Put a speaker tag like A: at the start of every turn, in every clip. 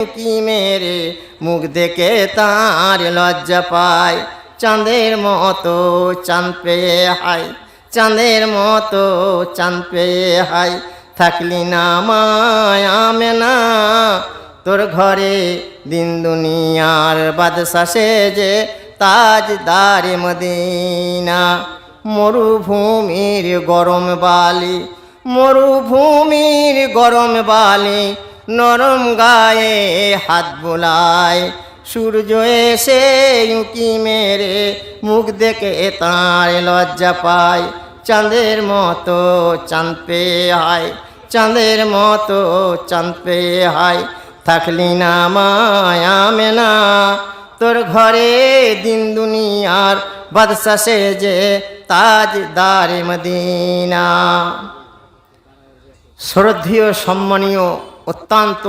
A: কি মেরে মুখ দেখে তার লজ্জা পায়। চাঁদের মতো চাঁদ পেয়ে হায়, চাঁদের মতো চাঁদ পেয়ে হায়। থাকলি না মায়া না তোর ঘরে দিন দুনিয়ার বাদশা সেজে তাজদারে মদিনা। মরুভূমির গরম বালি, মরুভূমির গরম বালি নরম গায়ে হাত বোলায়। সূর্য এসে উঁকি মেরে মুখ দেখে তার লজ্জা পায়। চাঁদের মতো চাঁদ পেয়ে হায়, চাঁদের মতো চাঁদ পেয়ে হায়। থাকলি না মায়া না তোর ঘরে দিন দুনিয়ার বাদশা সেজে তাজদারে মদিনা। শ্রদ্ধেয় সম্মানীয় অত্যন্ত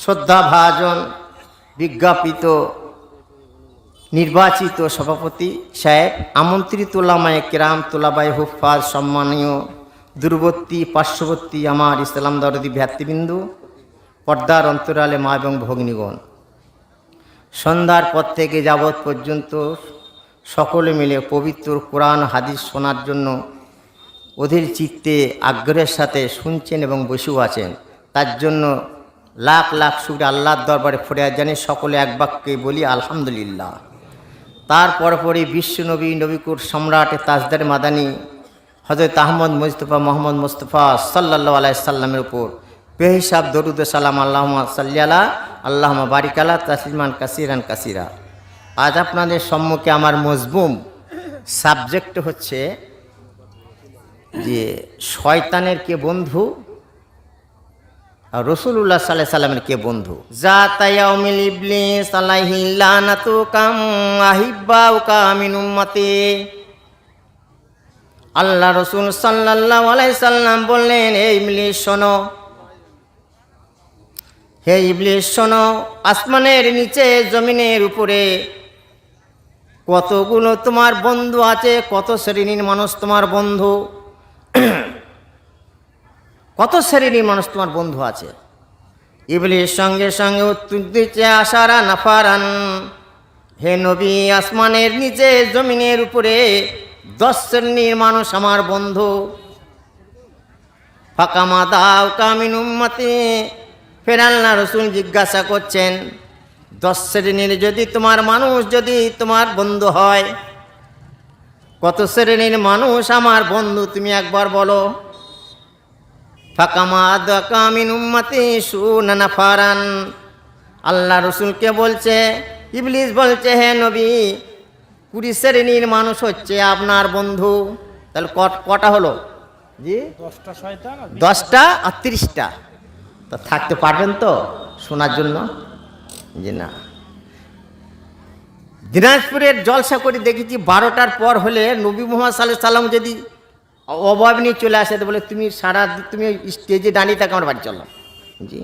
A: শ্রদ্ধাভাজন বিজ্ঞাপিত নির্বাচিত সভাপতি সাহেব, আমন্ত্রিত ওলামায়ে কেরাম, তোলাবায়ে হুফাজ, সম্মানীয় দূরবর্তী পার্শ্ববর্তী আমার ইসলাম দরদি ভ্রাতৃবৃন্দ, পর্দার অন্তরালে মা এবং ভগ্নীগণ, সন্ধ্যার পর থেকে যাবৎ পর্যন্ত সকলে মিলে পবিত্র কোরআন হাদিস শোনার জন্য ওদের চিত্তে আগ্রহের সাথে শুনছেন এবং বসেও আছেন। তার জন্য লাখ লাখ শুকর আল্লাহর দরবারে ফরিয়াদ জানি। সকলে এক বাক্যে বলি আলহামদুলিল্লাহ। তার পরপরই বিশ্বনবী নবিকুর সম্রাট তাজদার মাদানী হযরত আহমদ মুজতফা মোহাম্মদ মুস্তফা সাল্লাল্লাহু আলাইহি সাল্লামের উপর বেহিসাব দরুদ ও সালাম আল্লাহুম্মা সাল্লি আলা আল্লাহুম্মা বারিক আলা তাসলিমান কাসিরান কাসিরা। আজ আপনাদের সম্মুখে আমার মজমুম সাবজেক্ট হচ্ছে যে শয়তানের কে বন্ধু আর রাসূলুল্লাহ সাল্লাল্লাহু আলাইহি সাল্লামের কে বন্ধু। জাতা ইয়াউমিল ইবলিস আলাইহি লানাতু কাম আহিব্বাউ কামিন উম্মতি। আল্লাহ রাসূল সাল্লাল্লাহু আলাইহি সাল্লাম বললেন, হে ইবলিস শোনো, হে ইবলিস শোনো, আসমানের নিচে জমিনের উপরে কতগুলো তোমার বন্ধু আছে, কত শ্রেণীর মানুষ তোমার বন্ধু, কত শ্রেণীর মানুষ তোমার বন্ধু আছে। ইবলিস সঙ্গে সঙ্গে উত্তর দিচ্ছে, আশারা নাফারান, হে নবী, আসমানের নিচে জমিনের উপরে 10 শ্রেণীর মানুষ আমার বন্ধু। ফাকামা দাও কামিন উম্মতি। ফের আল্লাহ রাসূল জিজ্ঞাসা করছেন, 10 শ্রেণীর যদি তোমার মানুষ যদি তোমার বন্ধু হয়, কত শ্রেণীর মানুষ আমার বন্ধু তুমি একবার বলো। ফাকামা দা কামিন উম্মতি শুনা নাফারান। আল্লাহ রাসূলকে বলছে, ইবলিস বলছে, হে নবী, 20 শ্রেণীর মানুষ হচ্ছে আপনার বন্ধু। তাহলে কটা হলো জি? 10টা শয়তান, 10টা আর 30টা। তো থাকতে পারবেন তো শোনার জন্য? জি না। দিনাজপুরের জলসা করে দেখেছি 12টার পর হলে নবী মুহাম্মদ সাল্লাল্লাহু আলাইহি সাল্লাম যদি অভাব নিয়ে চলে আসে তো বলে, তুমি তুমি স্টেজে দাঁড়িয়ে থাকো, আমার বাড়ি চললাম। জি,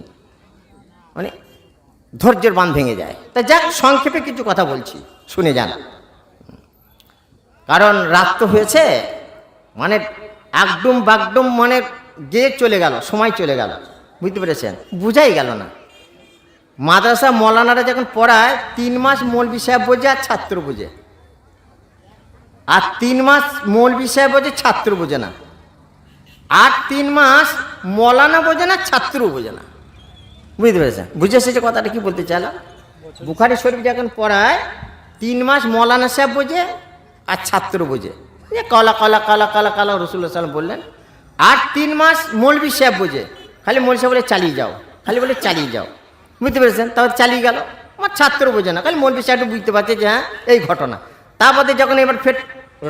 A: মানে ধৈর্যের বাঁধ ভেঙে যায়। তা যাক, সংক্ষেপে কিছু কথা বলছি, শুনে যান। কারণ রাত তো হয়েছে, মানে একদম বাগডুম মানে গিয়ে চলে গেল, সময় চলে গেল, বুঝতে পেরেছেন? বুঝাই গেল না। মাদ্রাসা মৌলানারা যখন পড়ায় 3 মাস মৌলভী সাহেব বোঝে আর ছাত্র বোঝে, আর 3 মাস মৌলভী সাহেব বোঝে, ছাত্র বোঝে না। আর 3 মাস মৌলানা বোঝে না, ছাত্র বোঝে না, বুঝতে পেরেছেন? বুঝেছে যে কথাটা কি বলতে চাইলাম? বুখারী শরীফ যখন পড়ায় 3 মাস মৌলানা সাহেব বোঝে আর ছাত্র বোঝে, যে কালা কালা কালা কালা কালা রাসূলুল্লাহ সাল্লাল্লাহু আলাইহি ওয়াসাল্লাম বললেন। আর 3 মাস মৌলভী সাহেব বোঝে, খালি মৌলভী সাহেব বলে চালিয়ে যাও, খালি বলে চালিয়ে যাও, বুঝতে পেরেছেন? তাহলে চালিয়ে গেল। আমার ছাত্র বোঝে না, খালি মৌলভী সাহেব বুঝতে পারছে যে হ্যাঁ এই ঘটনা। তারপরে যখন এবার ফের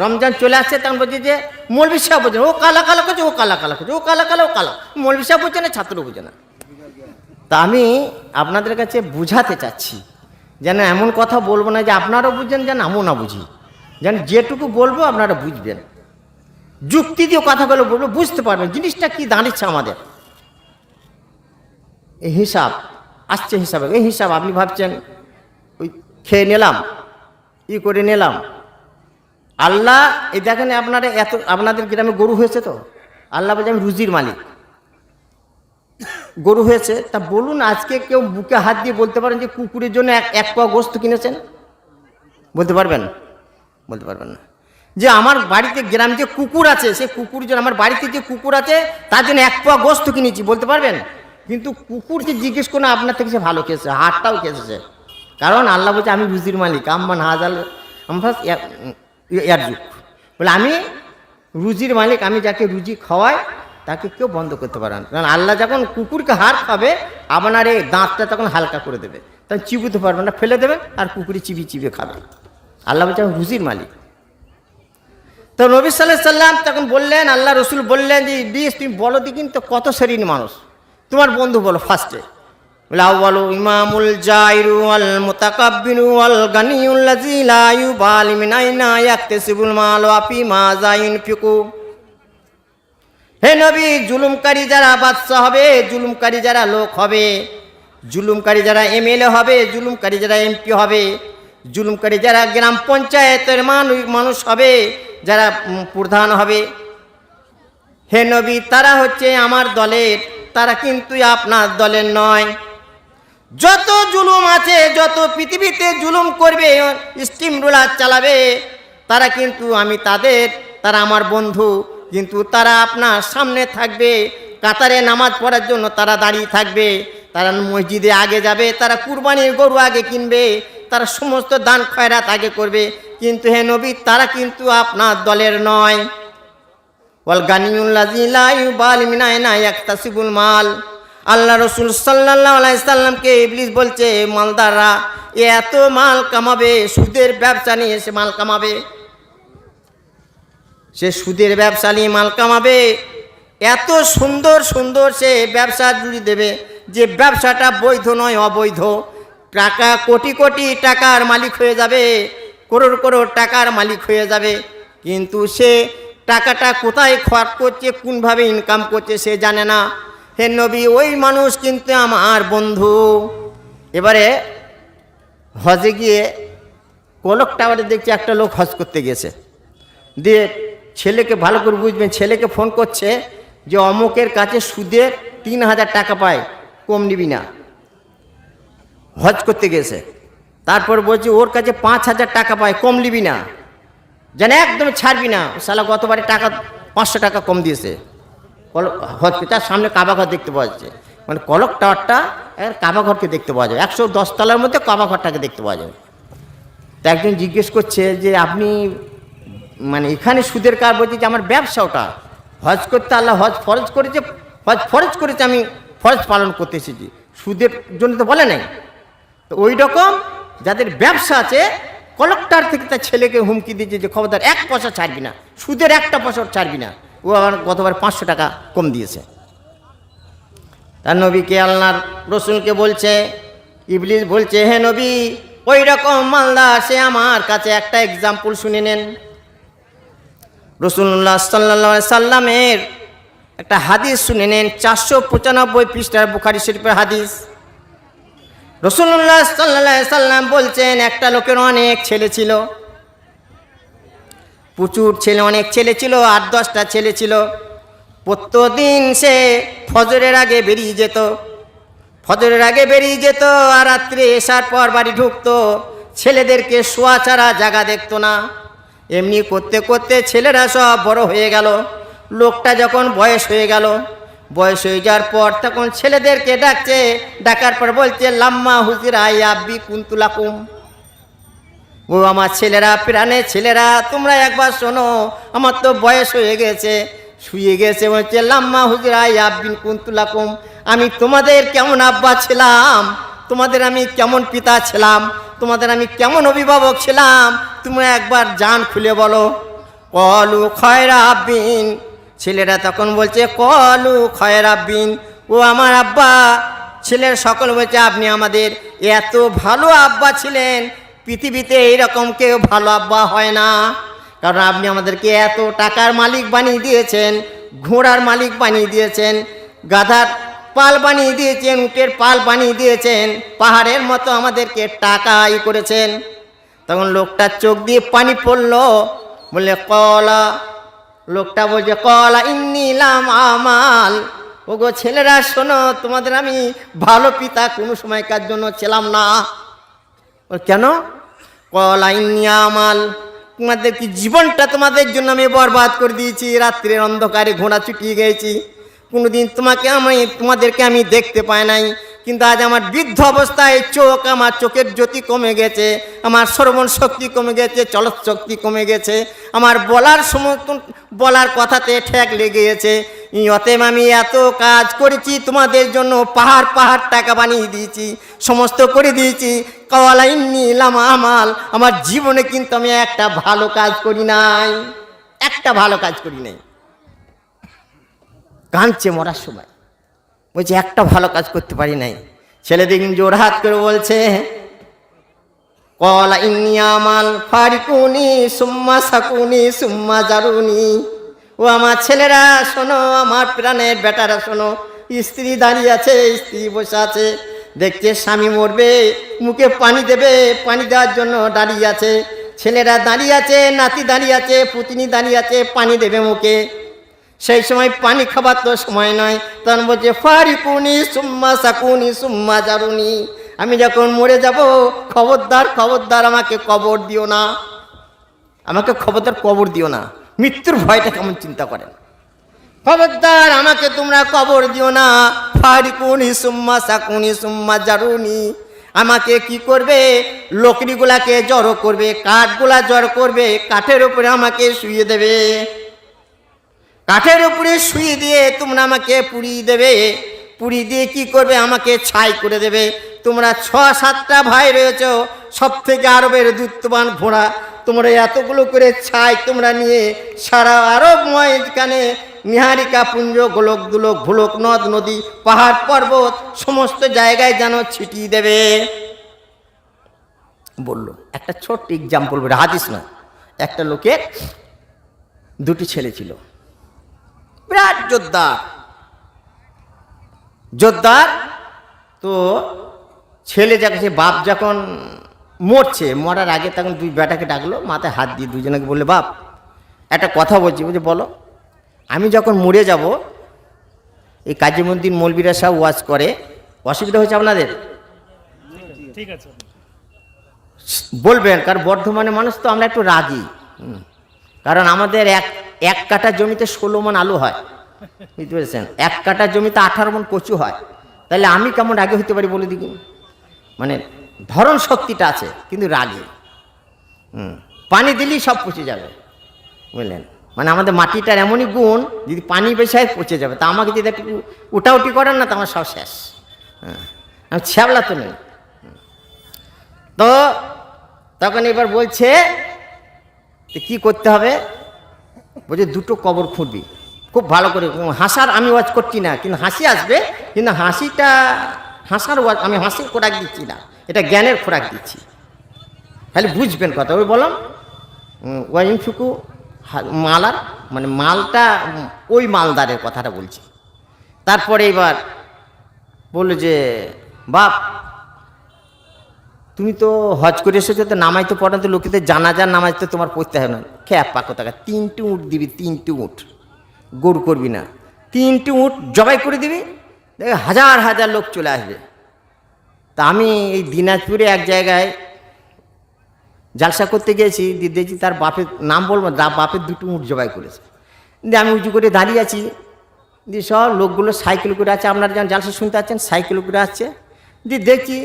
A: রমজান চলে আসছে, তখন বলছে যে মৌলভী সাহেব বোঝে, ও কালা কালা করছে, ও কালা কালা করছে, ও কালা কালা, ও কালা। মৌলভী সাহেব বোঝে না, ছাত্র বোঝে না। তা আমি আপনাদের কাছে বুঝাতে চাচ্ছি, যেন এমন কথা বলবো না যে আপনারাও বুঝেন, যেন আমিও না বুঝি, যেন যেটুকু বলবো আপনারা বুঝবেন, যুক্তি দিয়ে কথাগুলো বলবো, বুঝতে পারবেন জিনিসটা কি দাঁড়িয়েছে আমাদের। এই হিসাব আসছে, হিসাবে এই হিসাব আপনি ভাবছেন ওই খেয়ে নিলাম, ই করে নিলাম। আল্লাহ এই দেখেন, আপনারা এত আপনাদের গ্রামে গরু হয়েছে তো, আল্লাহ বলছে আমি রুজির মালিক। গরু হয়েছে, তা বলুন আজকে কেউ বুকে হাত দিয়ে বলতে পারেন যে কুকুরের জন্য এক পোয়া গোস্ত কিনেছেন? বলতে পারবেন? বলতে পারবেন না। যে আমার বাড়িতে গ্রামে যে কুকুর আছে, সে কুকুর জন্য, আমার বাড়িতে যে কুকুর আছে তার জন্য এক পোয়া গোস্ত কিনেছি, বলতে পারবেন? কিন্তু কুকুরকে জিজ্ঞেস করুন আপনার থেকে সে ভালো খেয়েছে, হাটটাও খেয়েছে। কারণ আল্লাহ বলছে আমি রুজির মালিক, আম্মান হাজাল আমার যুগ বলে আমি রুজির মালিক, আমি যাকে রুজি খাওয়াই তাকে কেউ বন্ধ করতে পারে না। কারণ আল্লাহ যখন কুকুরকে হার খাবে আপনার এই দাঁতটা তখন হালকা করে দেবে, তখন চিবুতে পারবে না, ফেলে দেবে আর কুকুরে চিবিয়ে খাবে। আল্লাহ বলছে আমি রুজির মালিক। তো নবী সাল্লাল্লাহু আলাইহি সাল্লাম তখন বললেন, আল্লাহ রসুল বললেন যে ইবলিস তুমি বলো দিকিন তো কত শ্রেণীর মানুষ তোমার বন্ধু, বলো ফার্স্টে। বলে আউয়ালু ইমামুল জাইরু আল মুতাকাব্বিরু আল গানিয়ুল লাযী লা ইউবালি মিন আইনা ইয়াকতাসিবুল মাল ওয়া ফি মা যায়ুনফিকু। হে নবী, জুলুমকারী যারা বাদশা হবে, জুলুমকারী যারা লোক হবে, জুলুমকারী যারা এমএলএ হবে, জুলুমকারী যারা এমপি হবে, জুলুমকারী যারা গ্রাম পঞ্চায়েতের মানুষ হবে, যারা প্রধান হবে, হে নবী তারা হচ্ছে আমার দলের, তারা কিন্তু আপনার দলের নয়। যত জুলুম আছে, যত পৃথিবীতে জুলুম করবে, স্টিম রোলার চালাবে, তারা কিন্তু আমি তারা আমার বন্ধু, কিন্তু তারা আপনার সামনে থাকবে, কাতারে নামাজ পড়ার জন্য তারা দাঁড়িয়ে থাকবে, তারা মসজিদে আগে যাবে, তারা কুরবানির গরু আগে কিনবে, তারা সমস্ত দান খয়রাত আগে করবে, কিন্তু হে নবী তারা কিন্তু আপনার দলের নয়। ওয়াল গানিয়ুল লাযী লা ইউবালি মিন আইনা ইয়াকতাসিবুল মাল। আল্লাহ রসুল সাল্লাল্লাহু আলাইহি সাল্লামকে ইবলিস বলছে মালদাররা এত মাল কামাবে, সুদের ব্যবসা নিয়ে এসে মাল কামাবে, সে সুদের ব্যবসা নিয়ে মাল কামাবে, এত সুন্দর সুন্দর সে ব্যবসা জুড়ে দেবে যে ব্যবসাটা বৈধ নয়, অবৈধ। টাকা কোটি কোটি টাকার মালিক হয়ে যাবে, করোড় করোড় টাকার মালিক হয়ে যাবে, কিন্তু সে টাকাটা কোথায় খরচ করছে, কোনভাবে ইনকাম করছে সে জানে না। হে নবী ওই মানুষ কিন্তু আমার বন্ধু। এবারে হজে গিয়ে কলক টাওয়ারে দেখছি একটা লোক হজ করতে গেছে, দিয়ে ছেলেকে, ভালো করে বুঝবেন, ছেলেকে ফোন করছে যে অমুকের কাছে সুদের 3000 টাকা পায়, কম নিবি না। হজ করতে গেছে, তারপর বলছে ওর কাছে 5000 টাকা পায়, কম নিবি না, যেন একদম ছাড়বি না। শালা গতবারে টাকা 500 টাকা কম দিয়েছে। হজ তার সামনে কাবাঘর দেখতে পাওয়া যাচ্ছে, মানে কলক টাওয়ারটা কাবাঘরকে দেখতে পাওয়া যায়, 110 তলার মধ্যে কাবাঘরটাকে দেখতে পাওয়া যায়। তা একজন জিজ্ঞেস করছে যে আপনি মানে এখানে সুদের কার? বলছে যে আমার ব্যবসা ওটা, হজ করতে আল্লাহ হজ ফরজ করেছে, হজ ফরজ করেছে, আমি ফরজ পালন করতে এসেছি, সুদের জন্য তো বলে নাই। তো ওই রকম যাদের ব্যবসা আছে, কলেক্টর থেকে তার ছেলেকে হুমকি দিয়েছে যে খবরদার 1 পয়সা ছাড়বি না, সুদের 1টা পয়সা ছাড়বি না। ও আবার গতবার 500 টাকা কম দিয়েছে। তার নবীকে আল্লাহর রসুলকে বলছে, ইবলিস বলছে হে নবী ওই রকম মালদার সে আমার কাছে একটা এক্সাম্পল শুনে নেন। রাসূলুল্লাহ সাল্লাল্লাহু আলাইহি সাল্লামের একটা হাদিস শুনে নেন, 495 পৃষ্ঠার বুখারী শরীফের হাদিস। রাসূলুল্লাহ সাল্লাল্লাহু আলাইহি সাল্লাম বলছেন একটা লোকের অনেক ছেলে ছিল, প্রচুর ছেলে, অনেক ছেলে ছিল, 8-10টা ছেলে ছিল। প্রত্যেকদিন সে ফজরের আগে বেরিয়ে যেত, ফজরের আগে বেরিয়ে যেত আর রাত্রে এসার পর বাড়ি ঢুকতো, ছেলেদেরকে শোয়া ছাড়া জায়গা দেখতো না। এমনি করতে করতে ছেলেরা সব বড় হয়ে গেল। লোকটা যখন বয়স হয়ে গেল, বয়স হয়ে যাওয়ার পর তখন ছেলেদেরকে ডাকছে, ডাকার পর বলছে লাম্মা হুজুরা আব্বি কুন্তুলাকুম, ও আমার ছেলেরা, প্রাণের ছেলেরা তোমরা একবার শোনো, আমার তো বয়স হয়ে গেছে, শুয়ে গেছে, বলছে লাম্মা হুজুরা আব্বিন কুন্তুলাকুম, আমি তোমাদের কেমন আব্বা ছিলাম, তোমাদের আমি কেমন পিতা ছিলাম, তোমাদের আমি কেমন অভিভাবক ছিলাম, তোমরা একবার জান খুলে বলো। কলু খয়রা আব্বিন, ছেলেরা তখন বলছে কলু খয়রা আব্বিন, ও আমার আব্বা। ছেলের সকল বলছে আপনি আমাদের এত ভালো আব্বা ছিলেন, পৃথিবীতে এইরকম কেউ ভালো আব্বা হয় না, কারণ আপনি আমাদেরকে এত টাকার মালিক বানিয়ে দিয়েছেন, ঘোড়ার মালিক বানিয়ে দিয়েছেন, গাধার পাল বানিয়ে দিয়েছেন, উটের পাল বানিয়ে দিয়েছেন, পাহাড়ের মতো আমাদেরকে টাকাই করেছেন। তখন লোকটার চোখ দিয়ে পানি পড়লো, বললে কলা, লোকটা বলছে কলা ইন্নি লাম আমাল, ও ওগো ছেলেরা শোনো, তোমাদের আমি ভালো পিতা কোনো সময়কার জন্য ছিলাম না। কেন? কলাইনিয়া আমাল, তোমাদের কি জীবনটা তোমাদের জন্য আমি বরবাদ করে দিয়েছি, রাত্রের অন্ধকারে ঘোড়া ছুটিয়ে গেছি, কোনোদিন তোমাদেরকে আমি দেখতে পাই নাই। কিন্তু আজ আমার বৃদ্ধ অবস্থায় আমার চোখের জ্যোতি কমে গেছে, আমার শ্রবণ শক্তি কমে গেছে, চলৎ শক্তি কমে গেছে, আমার বলার কথাতে ঠেক লেগে গেছে। অতএব আমি এত কাজ করেছি তোমাদের জন্য, পাহাড় পাহাড় টাকা বানিয়ে দিয়েছি, সমস্ত করে দিয়েছি। কাওয়ালাইন্নি লামা আমাল, আমার জীবনে কিন্তু আমি একটা ভালো কাজ করি নাই, একটা ভালো কাজ করি নাই। কাঁদছে মরার সময়, বলছে একটা ভালো কাজ করতে পারি নাই। ছেলে দেখুন জোরহাত করে বলছে কলা ইন্নি আমাল ফারিকুনি সুম্মা সাকুনি সুম্মা জারুনি। ও আমার ছেলেরা শোনো, আমার প্রাণের বেটারা শোনো, স্ত্রী দাঁড়িয়ে আছে, স্ত্রী বসে আছে, দেখছে স্বামী মরবে, মুখে পানি দেবে, পানি দেওয়ার জন্য দাঁড়িয়ে আছে। ছেলেরা দাঁড়িয়ে আছে, নাতি দাঁড়িয়ে আছে, পুতিনি দাঁড়িয়ে আছে, পানি দেবে মুখে। সেই সময় পানি খাবার তো সময় নয়, তখন বলছে ফারিকুনি সুম্মা সাকুনি সুম্মা জারুনি। আমি যখন মরে যাব, খবরদার খবরদার আমাকে কবর দিও না, আমাকে খবরদার কবর দিও না। মৃত্যুর ভয়টা কেমন চিন্তা করেন, খবরদার আমাকে তোমরা কবর দিও না। ফারিকুনি সুম্মা সাকুনি সুম্মা জারুনি। আমাকে কি করবে? লকড়িগুলাকে জড়ো করবে, কাঠগুলা জড়ো করবে, কাঠের উপরে আমাকে শুয়ে দেবে, কাঠের উপরে শুয়ে দিয়ে তোমরা আমাকে পুড়িয়ে দেবে। পুড়িয়ে দিয়ে কি করবে? আমাকে ছাই করে দেবে। তোমরা 6-7টা ভাই রয়েছ, সব থেকে আরবের দুধবান ঘোড়া, তোমরা এতগুলো করে ছাই তোমরা নিয়ে সারা আরবময় এখানে নিহারিকা পুঞ্জ, গোলক দুলক ভুলক, নদ নদী, পাহাড় পর্বত সমস্ত জায়গায় যেন ছিটিয়ে দেবে। বললো একটা ছোট্ট এক্সাম্পল বলে, হাদিস না। একটা লোকের 2টি ছেলে ছিল, বিরাট যোদ্ধার। তো ছেলে যাকে বাপ যখন মরছে, মরার আগে তখন 2 বেটাকে ডাকলো, মাথায় হাত দিয়ে দুজনকে বললে, বাপ একটা কথা বলছি। বলছে বলো। আমি যখন মরে যাব, এই কাজীমুদ্দিন মৌলবীরা সব ওয়াজ করে, অসুবিধা হয়েছে আপনাদের? ঠিক আছে বলবেন, কারণ বর্ধমানের মানুষ তো আমরা একটু রাগী, কারণ আমাদের এক কাঠা জমিতে 16 মণ আলু হয়, বুঝতে পেরেছেন? 1 কাঠা জমিতে 18 মণ কচু হয়। তাহলে আমি কেমন রাগে হতে পারি বলে দিই? মানে ধরন শক্তিটা আছে, কিন্তু রাগে পানি দিলেই সব পচে যাবে, বুঝলেন? মানে আমাদের মাটিটার এমনই গুণ, যদি পানি বেশি হয় পচে যাবে। তা আমাকে যদি একটু উঠাউটি করেন না, তো আমার সব শেষ। আমি ছ্যাবলা তো নেই। তো তখন এবার বলছে কি করতে হবে? বলছে 2টো কবর খুঁড়বি, খুব ভালো করে। হাসার আমি ওয়াজ করছি না, কিন্তু হাসি আসবে, কিন্তু হাসার ওয়াজ আমি হাসির খোরাক দিচ্ছি না, এটা জ্ঞানের খোরাক দিচ্ছি, খালি বুঝবেন কথা। ওই বললাম ওয়াইনফুকু মালার, মানে মালটা ওই মালদারের কথাটা বলছি। তারপরে এবার বললো যে বাপ তুমি তো হজ করে এসেছো, তো নামাজ তো পড়ান, তো লোকেদের জানাজার নামাজ তো তোমার পড়তে হবে না। খেয়ে পাকো টাকা 3টে উঁট দিবি, 3টে উঁট, গরু করবি না, 3টে উঁট জবাই করে দিবি, দেখে হাজার হাজার লোক চলে আসবে। তা আমি এই দিনাজপুরে এক জায়গায় জালসা করতে গিয়েছি, দেখছি তার বাপের নাম বলবো, বাপের 2টো উঁট জবাই করেছে। দিয়ে আমি উঁচু করে দাঁড়িয়ে আছি, দিয়ে সব লোকগুলো সাইকেল করে আছে, আপনারা যেমন জালসা শুনতে পাচ্ছেন, সাইকেল করে আসছে। দিয়ে দেখছি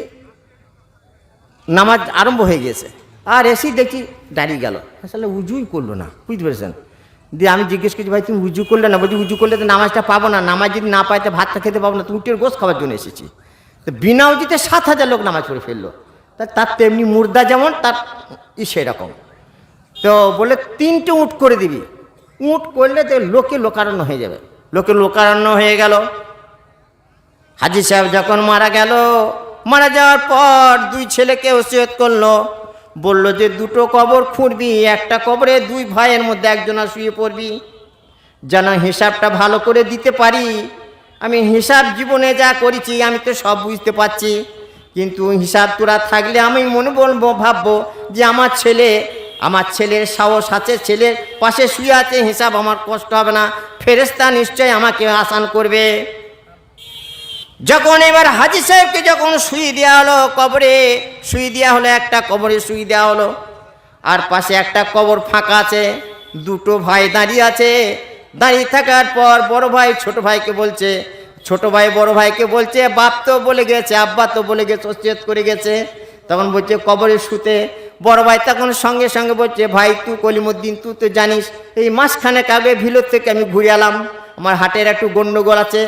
A: নামাজ আরম্ভ হয়ে গেছে, আর এসেই দেখি দাঁড়িয়ে গেল, আসলে উজুই করলো না, বুঝতে পেরেছেন? দিয়ে আমি জিজ্ঞেস করছি, ভাই তুমি উজু করলে না? বলছি উজু করলে তো নামাজটা পাবো না, নামাজ যদি না পাই তো ভাতটা খেতে পাবো না, তো উটের গোশ খাওয়ার জন্য এসেছি। তো বিনা উজিতে 7000 লোক নামাজ পড়ে ফেললো। তার তেমনি মুর্দা যেমন, তার সেরকম। তো বলে 3টে উঁট করে দিবি, উঁট করলে তো লোকারণ্য হয়ে যাবে। লোকারণ্য হয়ে গেল। হাজী সাহেব যখন মারা গেল, মারা যাওয়ার পর 2 ছেলেকে ওসিয়ত করলো, বলল যে 2টো কবর খুঁড়বি, একটা কবরে 2 ভাইয়ের মধ্যে একজনা শুয়ে পড়বি, যেন হিসাবটা ভালো করে দিতে পারি। আমি হিসাব জীবনে যা করেছি আমি তো সব বুঝতে পারছি, কিন্তু হিসাব তোরা থাকলে আমি মনে ভাববো যে আমার ছেলের সাহস আছে, ছেলের পাশে শুয়ে আছে, হিসাব আমার কষ্ট হবে না, ফেরেশতা নিশ্চয় আমাকে আসান করবে। যখন এবার হাজী সাহেবকে যখন শুয়ে দেওয়া হলো কবরে, শুয়ে দেওয়া হলো, একটা কবরে শুয়ে দেওয়া হলো, আর পাশে একটা কবর ফাঁকা আছে, দুটো ভাই দাঁড়িয়ে আছে। দাঁড়িয়ে থাকার পর বড় ভাই ছোট ভাইকে বলছে, ছোট ভাই বড় ভাইকে বলছে, বাপ তো বলে গেছে, আব্বা তো বলে গেছে, ওসিয়ত করে গেছে। তখন বলছে কবরে শুতে। বড় ভাই তখন সঙ্গে সঙ্গে বলছে, ভাই তুই কলিমুদ্দিন, তুই তো জানিস এই মাসখানেক আগে ভিলোর থেকে আমি ঘুরে এলাম, আমার হাটের একটু গন্ডগোল আছে,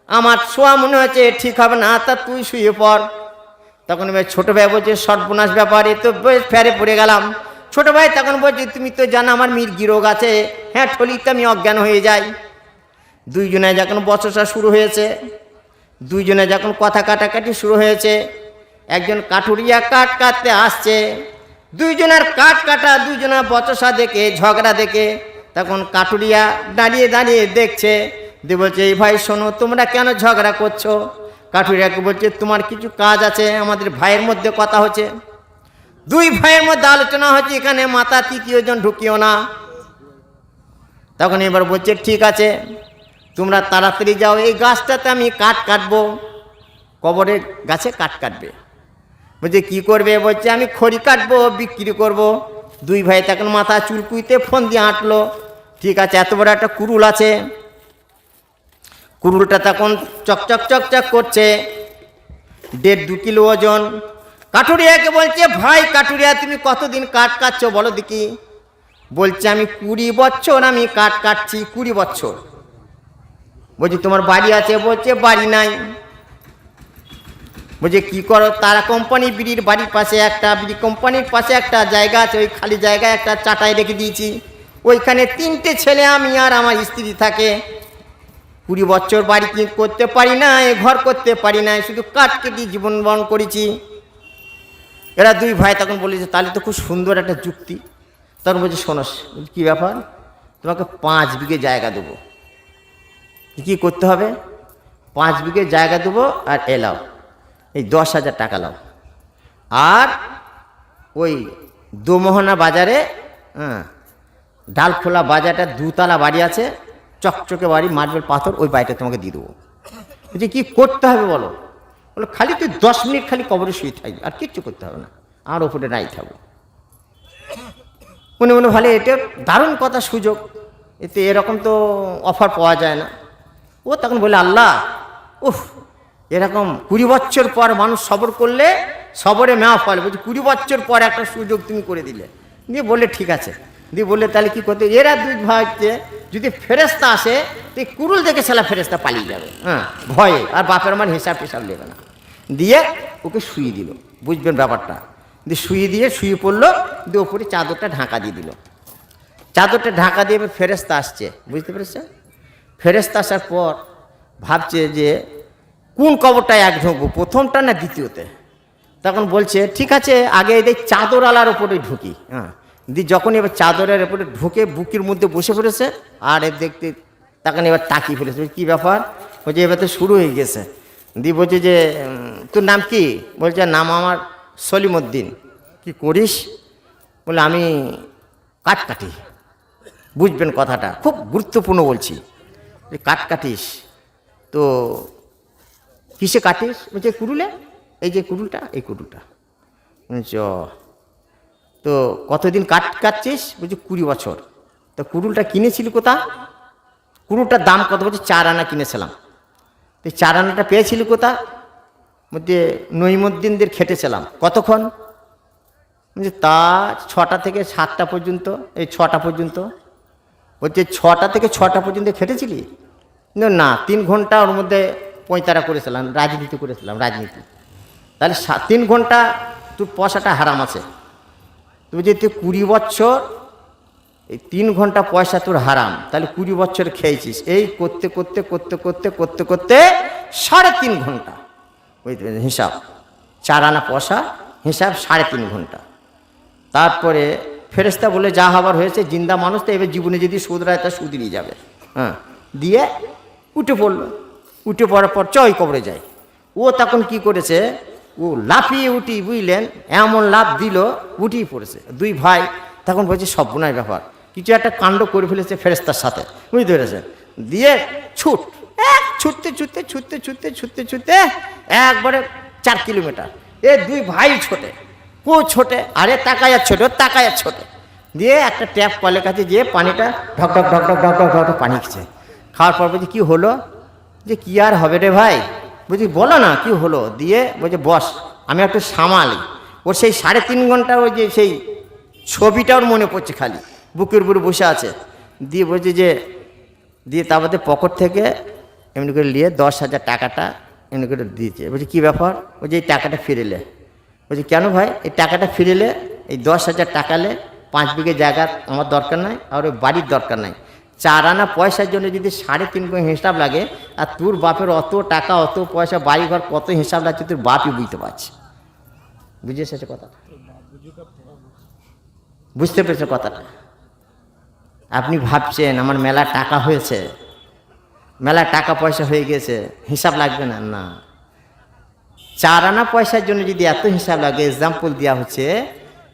A: আমার শোয়া মনে হচ্ছে ঠিক হবে না, তা তুই শুয়ে পড়। তখন এবার ছোটো ভাই বলছে, সর্বনাশ ব্যাপার, এ তো বেশ ফেরে পড়ে গেলাম। ছোটো ভাই তখন বলছে, তুমি তো জানো আমার মির্গি রোগ আছে, হ্যাঁ ঠলিতে আমি অজ্ঞান হয়ে যাই। দুইজনে যখন বচসা শুরু হয়েছে, দুইজনে যখন কথা কাটাকাটি শুরু হয়েছে, একজন কাঠুরিয়া কাঠ কাটতে আসছে, দুইজনের কাঠ কাটা, দুইজনের বচসা দেখে, ঝগড়া দেখে, তখন কাঠুরিয়া দাঁড়িয়ে দাঁড়িয়ে দেখছে, দিয়ে বলছে, এই ভাই শোনো, তোমরা কেন ঝগড়া করছো? কাঠুরিয়াকে বলছে, তোমার কিছু কাজ আছে, আমাদের ভাইয়ের মধ্যে কথা হচ্ছে, দুই ভাইয়ের মধ্যে আলোচনা হচ্ছে, এখানে মাথা তৃতীয় জন ঢুকিও না। তখন এবার বলছে, ঠিক আছে, তোমরা তাড়াতাড়ি যাও, এই গাছটাতে আমি কাঠ কাটবো, কবরের গাছে কাঠ কাটবে। বলছে কি করবে? বলছে আমি খড়ি কাটবো, বিক্রি করব। দুই ভাই তখন মাথা চুলকুইতে ফোন দিয়ে হাঁটলো, ঠিক আছে, এত বড় একটা কুরুল আছে, কুরুলটা তখন চকচক চকচক করছে, 1.5-2 কিলো ওজন। কাঠুরিয়াকে বলছে, ভাই কাঠুরিয়া, তুমি কতদিন কাঠ কাটছো বলো দেখি? বলছে, আমি 20 বছর আমি কাঠ কাটছি, 20 বছর। বলছি তোমার বাড়ি আছে? বলছে বাড়ি নাই। বলছে কি করো? তারা কোম্পানি বিড়ির বাড়ির পাশে একটা, বিড়ি কোম্পানির পাশে একটা জায়গা আছে, ওই খালি জায়গায় একটা চাটাই রেখে দিয়েছি, ওইখানে 3টে ছেলে আমি আর আমার স্ত্রী থাকে। 20 বছর বাড়ি করতে পারি না, ঘর করতে পারি না, শুধু কাঠ কেটে জীবন বরণ করেছি। এরা দুই ভাই তখন বলেছে, তাহলে তো খুব সুন্দর একটা যুক্তি। তখন বলছে, শোনস, কী ব্যাপার? তোমাকে 5 বিঘে জায়গা দেবো। কী করতে হবে? 5 বিঘে জায়গা দেবো, আর এলাও এই 10,000 টাকা লাও, আর ওই দোমোহনা বাজারে, ডালখোলা বাজারটা 2 তলা বাড়ি আছে, চকচকে বাড়ি, মার্বেল পাথর, ওই বাড়িটা তোমাকে দিয়ে দেবো। বলছি কী করতে হবে বলো? বলো খালি তুই 10 মিনিট খালি কবরে শুয়ে থাকবি, আর কিচ্ছু করতে হবে না, আর ওপরে নাই থাকবো। মনে মনে ভালো, এটা দারুণ কথা, সুযোগ, এতে এরকম তো অফার পাওয়া যায় না। ও তখন বলে, আল্লাহ, উফ, এরকম 20 বছর পর মানুষ সবর করলে সবরে মেয়া ফলে। বলছি 20 বছর পর একটা সুযোগ তুমি করে দিলে। দিয়ে বললে ঠিক আছে। দিয়ে বললে তাহলে কী করতে? এরা দুই ভাইকে যদি ফেরেস্তা আসে, তো এই কুরুল দেখে ছেলে ফেরেস্তা পালিয়ে যাবে, ভয়ে, আর বাপের মান হিসাব টিসাব নেবে না। দিয়ে ওকে শুয়ে দিল, বুঝবেন ব্যাপারটা। দিয়ে শুয়ে দিয়ে শুয়ে পড়লো, দিয়ে ওপরে চাদরটা ঢাকা দিয়ে দিল। চাদরটা ঢাকা দিয়ে ফেরেস্তা আসছে, বুঝতে পেরেছে? ফেরেস্তা আসার পর ভাবছে যে কোন কবরটায় এক ঢুকবো, প্রথমটা না দ্বিতীয়তে। তখন বলছে ঠিক আছে, আগে এই চাদর আলার ওপরে ঢুকি। দিয়ে যখন এবার চাদরের ওপরে ঢুকে বুকের মধ্যে বসে পড়েছে, আর এর দেখতে তখন এবার তাকিয়ে ফেলেছে, কী ব্যাপার? বলছে এবার তো শুরু হয়ে গেছে। দিয়ে বলছে যে তোর নাম কি? বলছে নাম আমার সলিমুদ্দিন। কি করিস? বলে আমি কাঠ কাটি। বুঝবেন কথাটা, খুব গুরুত্বপূর্ণ বলছি। কাঠ কাটিস তো কিসে কাটিস? বলছে কুরুলে, এই যে কুরুলটা, এই কুরুলটা। তো কতদিন কাঠ কাটছিস? বলছে 20 বছর। তো কুরুলটা কিনেছিলি কোথা? কুরুলটার দাম কত? বলছে 4 আনা কিনেছিলাম। তো 4 আনাটা পেয়েছিলি কোথা? বলছে নঈমুদ্দিনদের খেটেছিলাম। কতক্ষণ? বলছে তা 6টা থেকে 7টা পর্যন্ত, এই 6টা পর্যন্ত। বলছে 6টা থেকে 6টা পর্যন্ত খেটেছিলি? না, 3 ঘন্টা ওর মধ্যে পয়তারা করেছিলাম, রাজনীতি করেছিলাম, রাজনীতি। তাহলে 3 ঘন্টা তোর পয়সাটা হারাম আছে। তুমি যে তুই 20 বছর এই 3 ঘন্টা পয়সা তোর হারাম, তাহলে 20 বছর খেয়েছিস। এই করতে করতে করতে করতে করতে করতে 3.5 ঘন্টা ওই হিসাব, 4 আনা পয়সা হিসাব 3.5 ঘন্টা। তারপরে ফেরেস্তা বলে যা হবার হয়েছে, জিন্দা মানুষ তো, এবার জীবনে যদি সুদ রায় তা সুদ নিয়ে যাবে। দিয়ে উঠে পড়লো। উঠে পড়ার পর ওই কবরে যায়। ও তখন কি করেছে, ও লাফিয়ে উঠি, বুঝলেন, এমন লাফ দিল, উঠেই পড়েছে। দুই ভাই তখন বলছে সর্বনাশ ব্যাপার, কিছু একটা কাণ্ড করে ফেলেছে ফেরেস্তার সাথে, বুঝতে পেরেছে? দিয়ে ছুট, ছুটতে ছুটতে ছুটতে ছুটতে ছুটতে ছুটতে একবারে 4 কিলোমিটার। এ দুই ভাই ছোটে, ছোটে, আরে তাকায় আর ছোটে, তাকায় আর ছোটে, দিয়ে একটা ট্যাপ কলের কাছে গিয়ে পানিটা ঢক ঢক ঢক ঢক ঢক ঢক ঢক ঢক পানি খেছে। খাওয়ার পর বলছি কী হলো? যে কী আর হবে রে ভাই, বলছি বলো না কী হলো। দিয়ে বলছে বস, আমি একটু সামালি। ওর সেই 3.5 ঘন্টা ওই যে সেই ছবিটা ওর মনে পড়ছে, খালি বুকের উপরে বসে আছে। দিয়ে বলছে যে, দিয়ে তারপরে পকেট থেকে এমনি করে নিয়ে 10,000 টাকাটা এমনি করে দিয়েছে। বলছি কী ব্যাপার? ওই যে এই টাকাটা ফিরেলে। বলছি কেন ভাই? এই টাকাটা ফিরেলে, এই 10,000 টাকালে 5 বিঘে জায়গা আমার দরকার নাই, আর ওই বাড়ির দরকার নাই। 4 আনা পয়সার জন্য যদি 3.5 গুণ হিসাব লাগে, আর তোর বাপের অত টাকা অত পয়সা বাড়িঘর কত হিসাব লাগছে তোর বাপই বুঝতে পারছে। বুঝে এসেছে কথাটা? বুঝতে পেরেছে কথাটা? আপনি ভাবছেন আমার মেলা টাকা হয়েছে, মেলা টাকা পয়সা হয়ে গেছে, হিসাব লাগবে না। না, 4 আনা পয়সার জন্য যদি এত হিসাব লাগে, এক্সাম্পল দেওয়া হচ্ছে,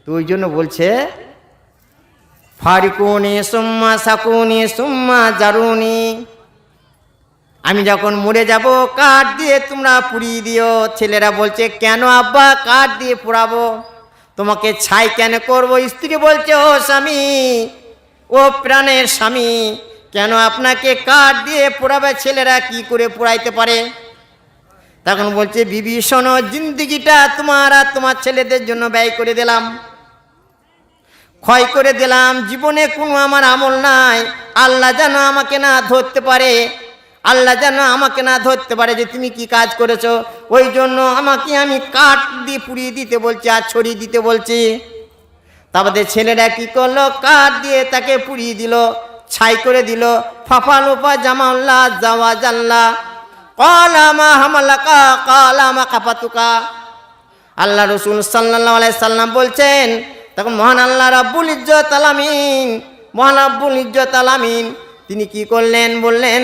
A: তো ওই জন্য বলছে ফারিকুনি সুম্মা সাকুনি সুম্মা জারুনি, আমি যখন মরে যাব কাঠ দিয়ে তোমরা পুড়িয়ে দিও। ছেলেরা বলছে কেন আব্বা কাঠ দিয়ে পোড়াবো, তোমাকে ছাই কেন করবো? স্ত্রী বলছে ও স্বামী, ও প্রাণের স্বামী, কেন আপনাকে কাঠ দিয়ে পোড়াবে? ছেলেরা কি করে পোড়াইতে পারে? তখন বলছে বিবি শোনো, জিন্দিগিটা তোমার আর তোমার ছেলেদের জন্য ব্যয় করে দিলাম, ক্ষয় করে দিলাম। জীবনে কোনো আমার আমল নাই, আল্লাহ যেন আমাকে না ধরতে পারে, আল্লাহ যেন আমাকে না ধরতে পারে যে তুমি কি কাজ করেছো। ওই জন্য আমাকে আমি কাঠ দিয়ে পুড়িয়ে দিতে বলছি আর ছড়িয়ে দিতে বলছি। তারপরে ছেলেরা কি করলো? কাঠ দিয়ে তাকে পুড়িয়ে দিল, ছাই করে দিল। ফাফা লোপা জামাউল্লাহ জাওয়া জাল্লা কালামা হামালাকা কালামা কাপাতুকা। আল্লাহ রসুল সাল্লাল্লাহু আলাইহি সাল্লাম বলছেন, তখন মহান আল্লাহ রাব্বুল ইজ্জত আলামিন, মহান রাব্বুল ইজ্জত আলামিন তিনি কি করলেন? বললেন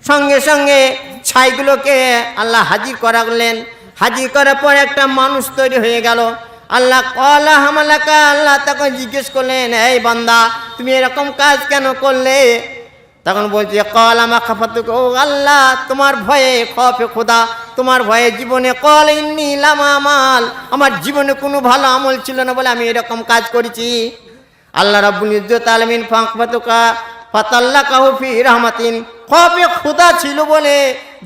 A: সঙ্গে সঙ্গে ছাইগুলোকে আল্লাহ হাজির করালেন। হাজির করার পর একটা মানুষ তৈরি হয়ে গেল। আল্লাহ কলা হামালাকা, আল্লাহ তখন জিজ্ঞেস করলেন এই বান্দা তুমি এরকম কাজ কেন করলে? তখন বলছে কলামা খাফাতুকা, ও আল্লাহ তোমার ভয়ে, খফে খোদা তোমার ভয়ে জীবনে কল ইন্নী লামা আমাল, আমার জীবনে কোনো ভালো আমল ছিল না বলে আমি এরকম কাজ করেছি। আল্লাহ রাব্বুল ইজ্জত আলামিন ফাঁকফাতুকা ফাতাল্লাকাহু ফি রাহমাতিন, খফে খোদা ছিল বলে,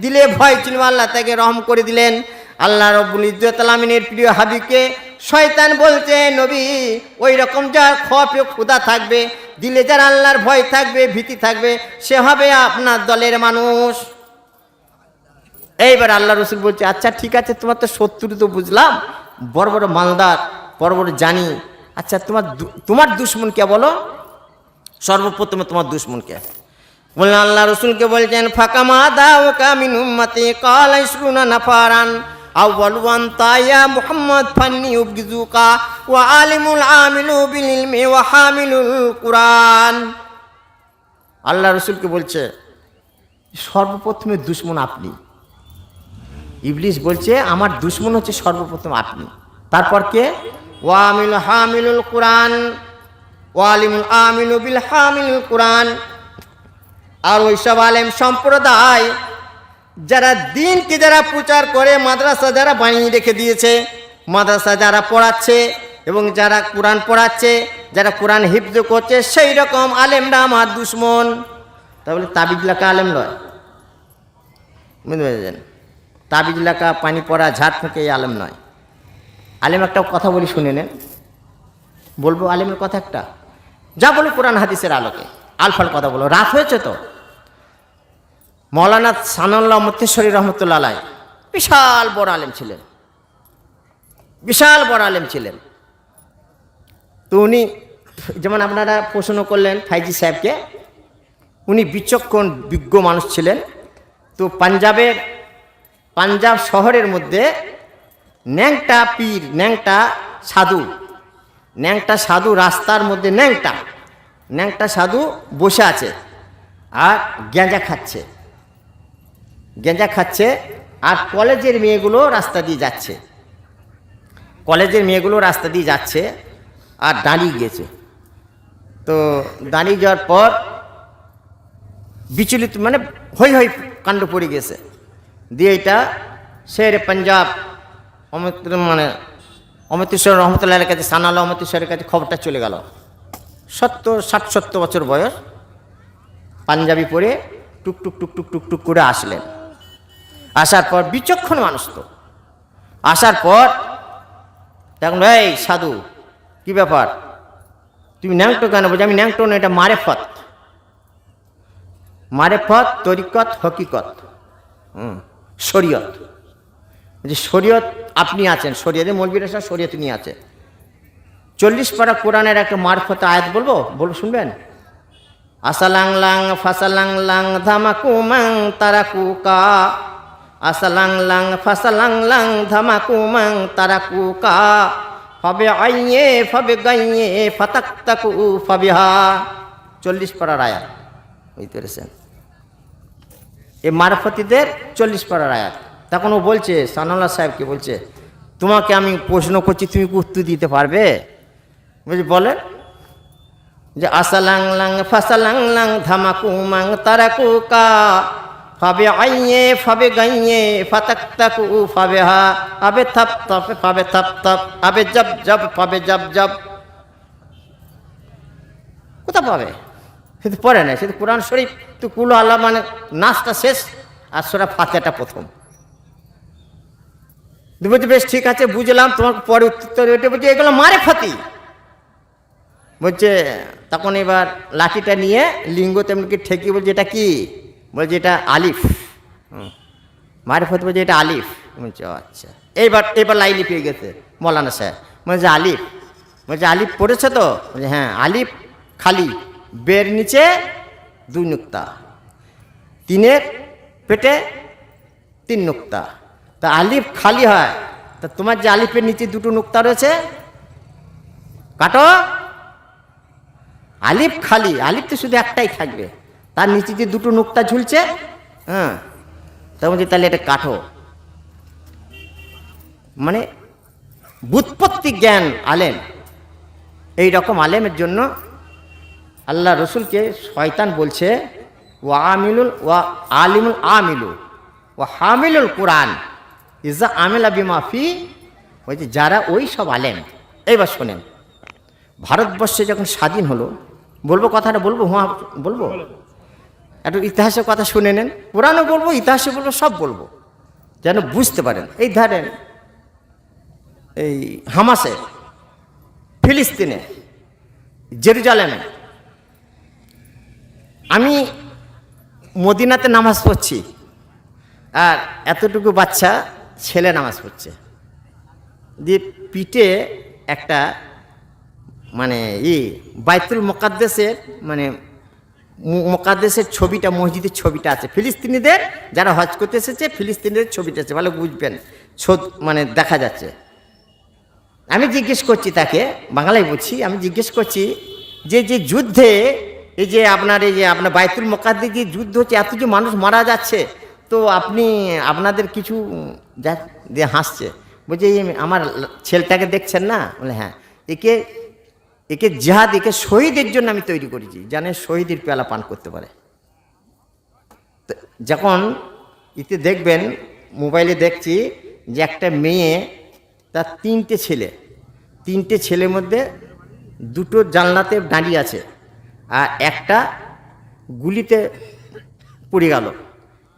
A: দিলে ভয় ছিল, আল্লাহ তাকে রহম করে দিলেন। আল্লাহ রাব্বুল ইজ্জত আলামিনের প্রিয় হাবিবকে শয়তান বলছে নবী, ওই রকম যার খফে খোদা থাকবে, দিলে যার আল্লাহর ভয় থাকবে, ভীতি থাকবে, সে হবে আপনার দলের মানুষ। এইবার আল্লাহ রসুল বলছে আচ্ছা ঠিক আছে, তোমার তো শত্রু তো বুঝলাম, বড় বড় মালদার, বড় বড় জানি, আচ্ছা তোমার দুশ্মন কে বলো? সর্বপ্রথমে তোমার দুশ্মন কে? বললেন আল্লাহ রসুলকে বলছেন ফাকামা দাওকা মিন উম্মতি ক্বালা ইসরুনা নাফারান আউয়ালুন তায়া মুহাম্মদ ফান্নি উবগিজুকা ওয়া আলিমুল আমিলু বিল ইলমি ওয়া হামিলুল কুরআন। আল্লাহ রসুলকে বলছে সর্বপ্রথমে দুশ্মন আপনি। ইবলিস বলছে আমার দুশ্মন হচ্ছে সর্বপ্রথম আপনি, তারপর কে? ওয়া আমিল হামিলুল কুরআন ওয়া আলিমুল আমিলু বিল হামিলুল কুরআন। আর ওইসব আলেম সম্প্রদায় যারা দিনকে যারা প্রচার করে, মাদ্রাসা যারা বানিয়ে রেখে দিয়েছে, মাদ্রাসা যারা পড়াচ্ছে এবং যারা কোরআন পড়াচ্ছে, যারা কোরআন হিফজ করছে, সেই রকম আলেমরা আমার দুশ্মন। তাহলে তাবিজ লেখা আলেম নয়, বুঝতে পেরেছেন? তাবিজ লেখা, পানি পড়া, ঝাড় ফুঁকে এই আলেম নয়। আলেম একটা কথা বলি শুনে নেন, বলবো আলেমের কথা একটা, যা বলো কোরআন হাদিসের আলোকে, আলফাল কথা বলো। রাত হয়েছে তো। মৌলানা সানাউল্লাহ মুত্তেশ্বরী রহমতুল্লাহ আলাইহি বিশাল বড় আলেম ছিলেন, বিশাল বড় আলেম ছিলেন। তো উনি যেমন আপনারা প্রশ্ন করলেন ফাইজি সাহেবকে, উনি বিচক্ষণ বিজ্ঞ মানুষ ছিলেন। তো পাঞ্জাব শহরের মধ্যে ন্যাংটা পীর, ন্যাংটা সাধু রাস্তার মধ্যে ন্যাংটা সাধু বসে আছে আর গেঁজা খাচ্ছে। আর কলেজের মেয়েগুলো রাস্তা দিয়ে যাচ্ছে, আর দাঁড়িয়ে গিয়েছে। তো দাঁড়িয়ে যাওয়ার পর বিচলিত, মানে হই হই কাণ্ড পড়ে গেছে। দিয়ে এটা শের পাঞ্জাব মানে অমৃতসর রহমতুল্লাহের কাছে, সানাল্লাহ অমৃতসরের কাছে খবরটা চলে গেল। 60-70 বছর বয়স, পাঞ্জাবি পরে টুকটুক টুকটুক টুকটুক করে আসলেন। আসার পর বিচক্ষণ মানুষ তো, আসার পর দেখুন, এই সাধু কি ব্যাপার, তুমি ন্যাংটো কেন? বলছি আমি ন্যাংটো না, এটা মারেফত, মারেফত, তরিকত, হকিকত, শরীয়ত। যে শরীয়ত আপনি আছেন, শরীয়তে মৌলবী রেশা শরীয়ত নিয়ে আছে। 40 পারা কোরআনের একটা মারফত আয়াত বলবো, শুনবেন? আসালাং লাং ফাসালাং লাং ধামাকু মাং তারাকুকা, আসালাং লাং ফাসালাং লাং ধামাকু মাং তারাকুকা, ফাবে আইয়ে ফাবে গাইয়ে ফাতাক্তাকু ফাবিহা। 40 পারার আয়াত, বুঝতে পেরেছেন? এই মারফতিদের 40 পারার আয়াত। তখন ও বলছে, সানাউল্লাহ সাহেবকে বলছে, তোমাকে আমি প্রশ্ন করছি, তুমি কি উত্তর দিতে পারবে? বুঝলি, বলে যে আসালাং লাং ফাসালাং লাং ধামাকু মাং তারাকুকা, ফাবে আইয়ে ফাবে গাইয়ে ফাতাক্তাকু ফাবিহা, আবে থাপ থাপ ফাবে থাপ থাপ, আবে জব জব ফাবে জব জব। কোথা পাবে? সে তো পড়ে না, সে তো কোরআন শরীফ তো কুল আল্লাহ, মানে নাচটা শেষ আর সূরা ফাতিহাটা প্রথম। বলছে বেশ ঠিক আছে, বুঝলাম, তোমার পরে উত্তর এটা বলছে এগুলো মারেফতি। বলছে তখন এবার লাঠিটা নিয়ে লিঙ্গ তেমনি ঠেকি, বলছে এটা কি? বলছে এটা আলিফ। মারেফত বলছে এটা আলিফ। বলছে আচ্ছা, এবার লাইলি পেয়ে গেছে মৌলানা সাহেব। বলছে আলিফ, বলছে আলিফ পড়েছে তো? বলছে হ্যাঁ, আলিফ খালি, বের নিচে 2 নুক্তা, 3-এর পেটে 3 নুক্তা। তা আলিফ খালি হয়, তা তোমার যে আলিফের নিচে 2টো নুক্তা রয়েছে, কাটো। আলিফ খালি, আলিফ তো শুধু একটাই থাকবে, তার নিচে যে 2টো নুক্তা ঝুলছে, হ্যাঁ, তা বলছে তাহলে এটা কাটো। মানে বুৎপত্তি জ্ঞান আলেম। এই রকম আলেমের জন্য আল্লাহ রসুলকে শয়তান বলছে ওয়া আমিলুল ওয়া আলিমুল আমিলু ওয়া হামিলুল কোরআন ইজা আমিলা বিমাফি। বলছে যারা ওই সব আলেম। এইবার শোনেন, ভারতবর্ষে যখন স্বাধীন হলো, বলবো কথাটা, বলবো, হ্যাঁ বলবো, একটু ইতিহাসের কথা শুনে নেন। কোরআনও বলবো, ইতিহাসে বলবো, সব বলবো, যেন বুঝতে পারেন। এই ধরেন, এই হামাসে, ফিলিস্তিনে, জেরুজালেমে, আমি মদিনাতে নামাজ পড়ছি, আর এতটুকু বাচ্চা ছেলে নামাজ পড়ছে। দিয়ে পিঠে একটা মানে বাইতুল মুকাদ্দাসের, মানে মুকাদ্দাসের ছবিটা, মসজিদের ছবিটা আছে। ফিলিস্তিনিদের যারা হজ করতে এসেছে, ফিলিস্তিনিদের ছবিটা আছে, ভালো বুঝবেন, মানে দেখা যাচ্ছে। আমি জিজ্ঞেস করছি তাকে, বাংলায় বলছি, আমি জিজ্ঞেস করছি যে যুদ্ধে এই যে আপনার বাইতুল মুকাদ্দাস যে যুদ্ধ হচ্ছে, এত যে মানুষ মারা যাচ্ছে, তো আপনাদের কিছু দিয়ে হাসছে। বলছে আমার ছেলেটাকে দেখছেন না? বলে হ্যাঁ, একে জিহাদ, একে শহীদের জন্য আমি তৈরি করেছি, জানে শহীদের পেয়ালা পান করতে পারে। যখন এতে দেখবেন, মোবাইলে দেখছি যে একটা মেয়ে, তার 3টে ছেলে, 3টে ছেলের মধ্যে 2টো জানলাতে দাঁড়িয়ে আছে, আর একটা গুলিতে পড়ে গেল,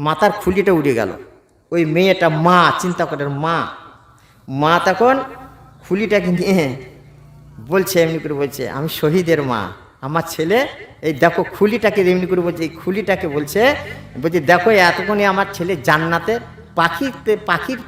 A: মাথার খুলিটা উড়ে গেল। ওই মেয়েটা মা, চিন্তা করেন, মা তখন খুলিটাকে নিয়ে বলছে, এমনি করে বলছে আমি শহীদের মা, আমার ছেলে এই দেখো খুলিটাকে, এমনি করে বলছে, এই খুলিটাকে বলছে দেখো এতক্ষণে আমার ছেলে জান্নাতের পাখির